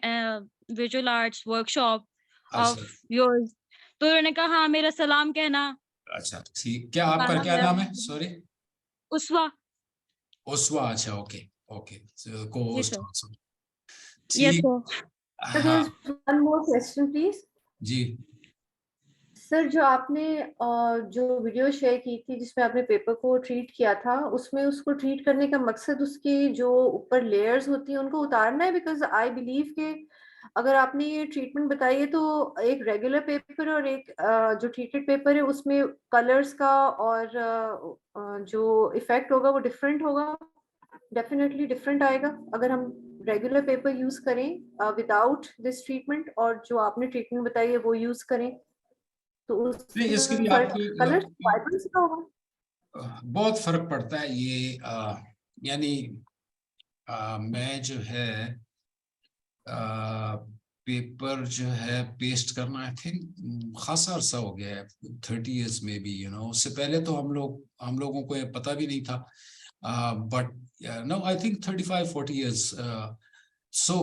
visual arts workshop of अच्छा योर्स, तो उन्होंने कहा हाँ मेरा सलाम कहना। अच्छा ठीक, क्या आपका क्या नाम है? सॉरी। उस्वा। ओसवा, अच्छा ओके ओके, को जी होस्ट सर। आल्सो। यस ठीक। सर। So हाँ there's one more question, please. जी सर जो आपने जो वीडियो शेयर की थी जिसमें आपने पेपर को ट्रीट किया था, उसमें उसको ट्रीट करने का मकसद उसकी जो ऊपर लेयर्स होती हैं उनको उतारना है, बिकॉज आई बिलीव के अगर आपने ये ट्रीटमेंट बताई है तो एक रेगुलर पेपर और एक जो ट्रीटेड पेपर है उसमें कलर्स का और जो इफेक्ट होगा वो डिफरेंट होगा, डेफिनेटली डिफरेंट आएगा अगर हम रेगुलर पेपर यूज करें विदाउट दिस ट्रीटमेंट, और जो आपने ट्रीटमेंट बताई है वो यूज करें, तो नहीं, इसके लिए फर्क आपकी कलर वाइब्रेंस का होगा। बहुत फर्क पड़ता है। ये यानी मैं जो है पेपर जो है पेस्ट करना, आई थिंक खासा अरसा हो गया है, 30 years में भी, यू नो। उससे पहले तो हम लोगों को ये पता भी नहीं था, but no, I think 35-40 years। So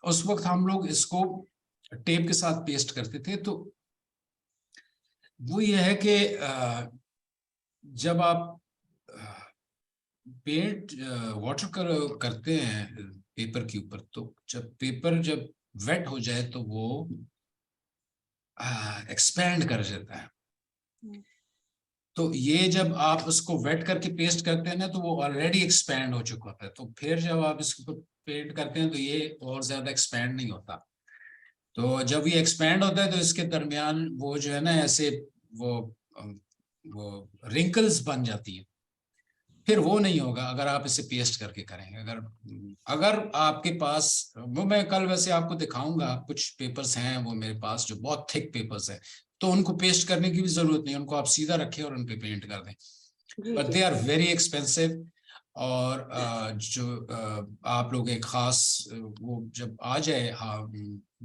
उस वक्त हम लोग इसको टेप के साथ पेस्ट करते थे। तो वो ये है कि जब आप पेंट वाटर करते हैं पेपर के ऊपर, तो जब पेपर जब वेट हो जाए तो वो एक्सपैंड कर जाता है। तो ये जब आप उसको वेट करके पेस्ट करते हैं ना, तो वो ऑलरेडी एक्सपैंड हो चुका होता है। तो फिर जब आप इसको पेंट करते हैं तो ये और ज्यादा एक्सपैंड नहीं होता। तो जब ये एक्सपैंड होता है तो इसके दरमियान वो जो है ना, ऐसे वो रिंकल्स बन जाती है। फिर वो नहीं होगा अगर आप इसे पेस्ट करके करेंगे। अगर आपके पास, वो मैं कल वैसे आपको दिखाऊंगा, कुछ पेपर्स हैं वो मेरे पास जो बहुत थिक पेपर्स हैं, तो उनको पेस्ट करने की भी जरूरत नहीं, उनको आप सीधा रखें और उन पे पेंट कर दें। But they are very expensive. और जो आप लोग एक खास वो जब आ जाए,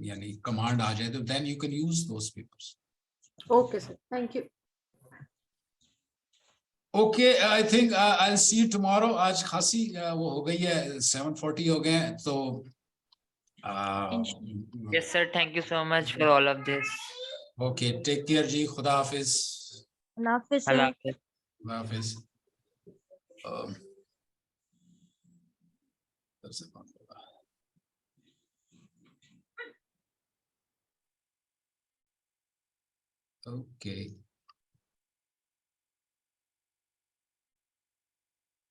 यानी कमांड आ जाए, तो then you can use those papers. Okay sir, thank you. Okay, I think I will see you tomorrow. आज खासी वो हो गई है, 7:40 हो गए हैं, तो Yes, sir. Thank you so much for all of this. ओके, टेक केयर जी, खुदा हाफिज। अल्लाह हाफिज सर। Allah Hafiz. खुदा हाफिज। Okay.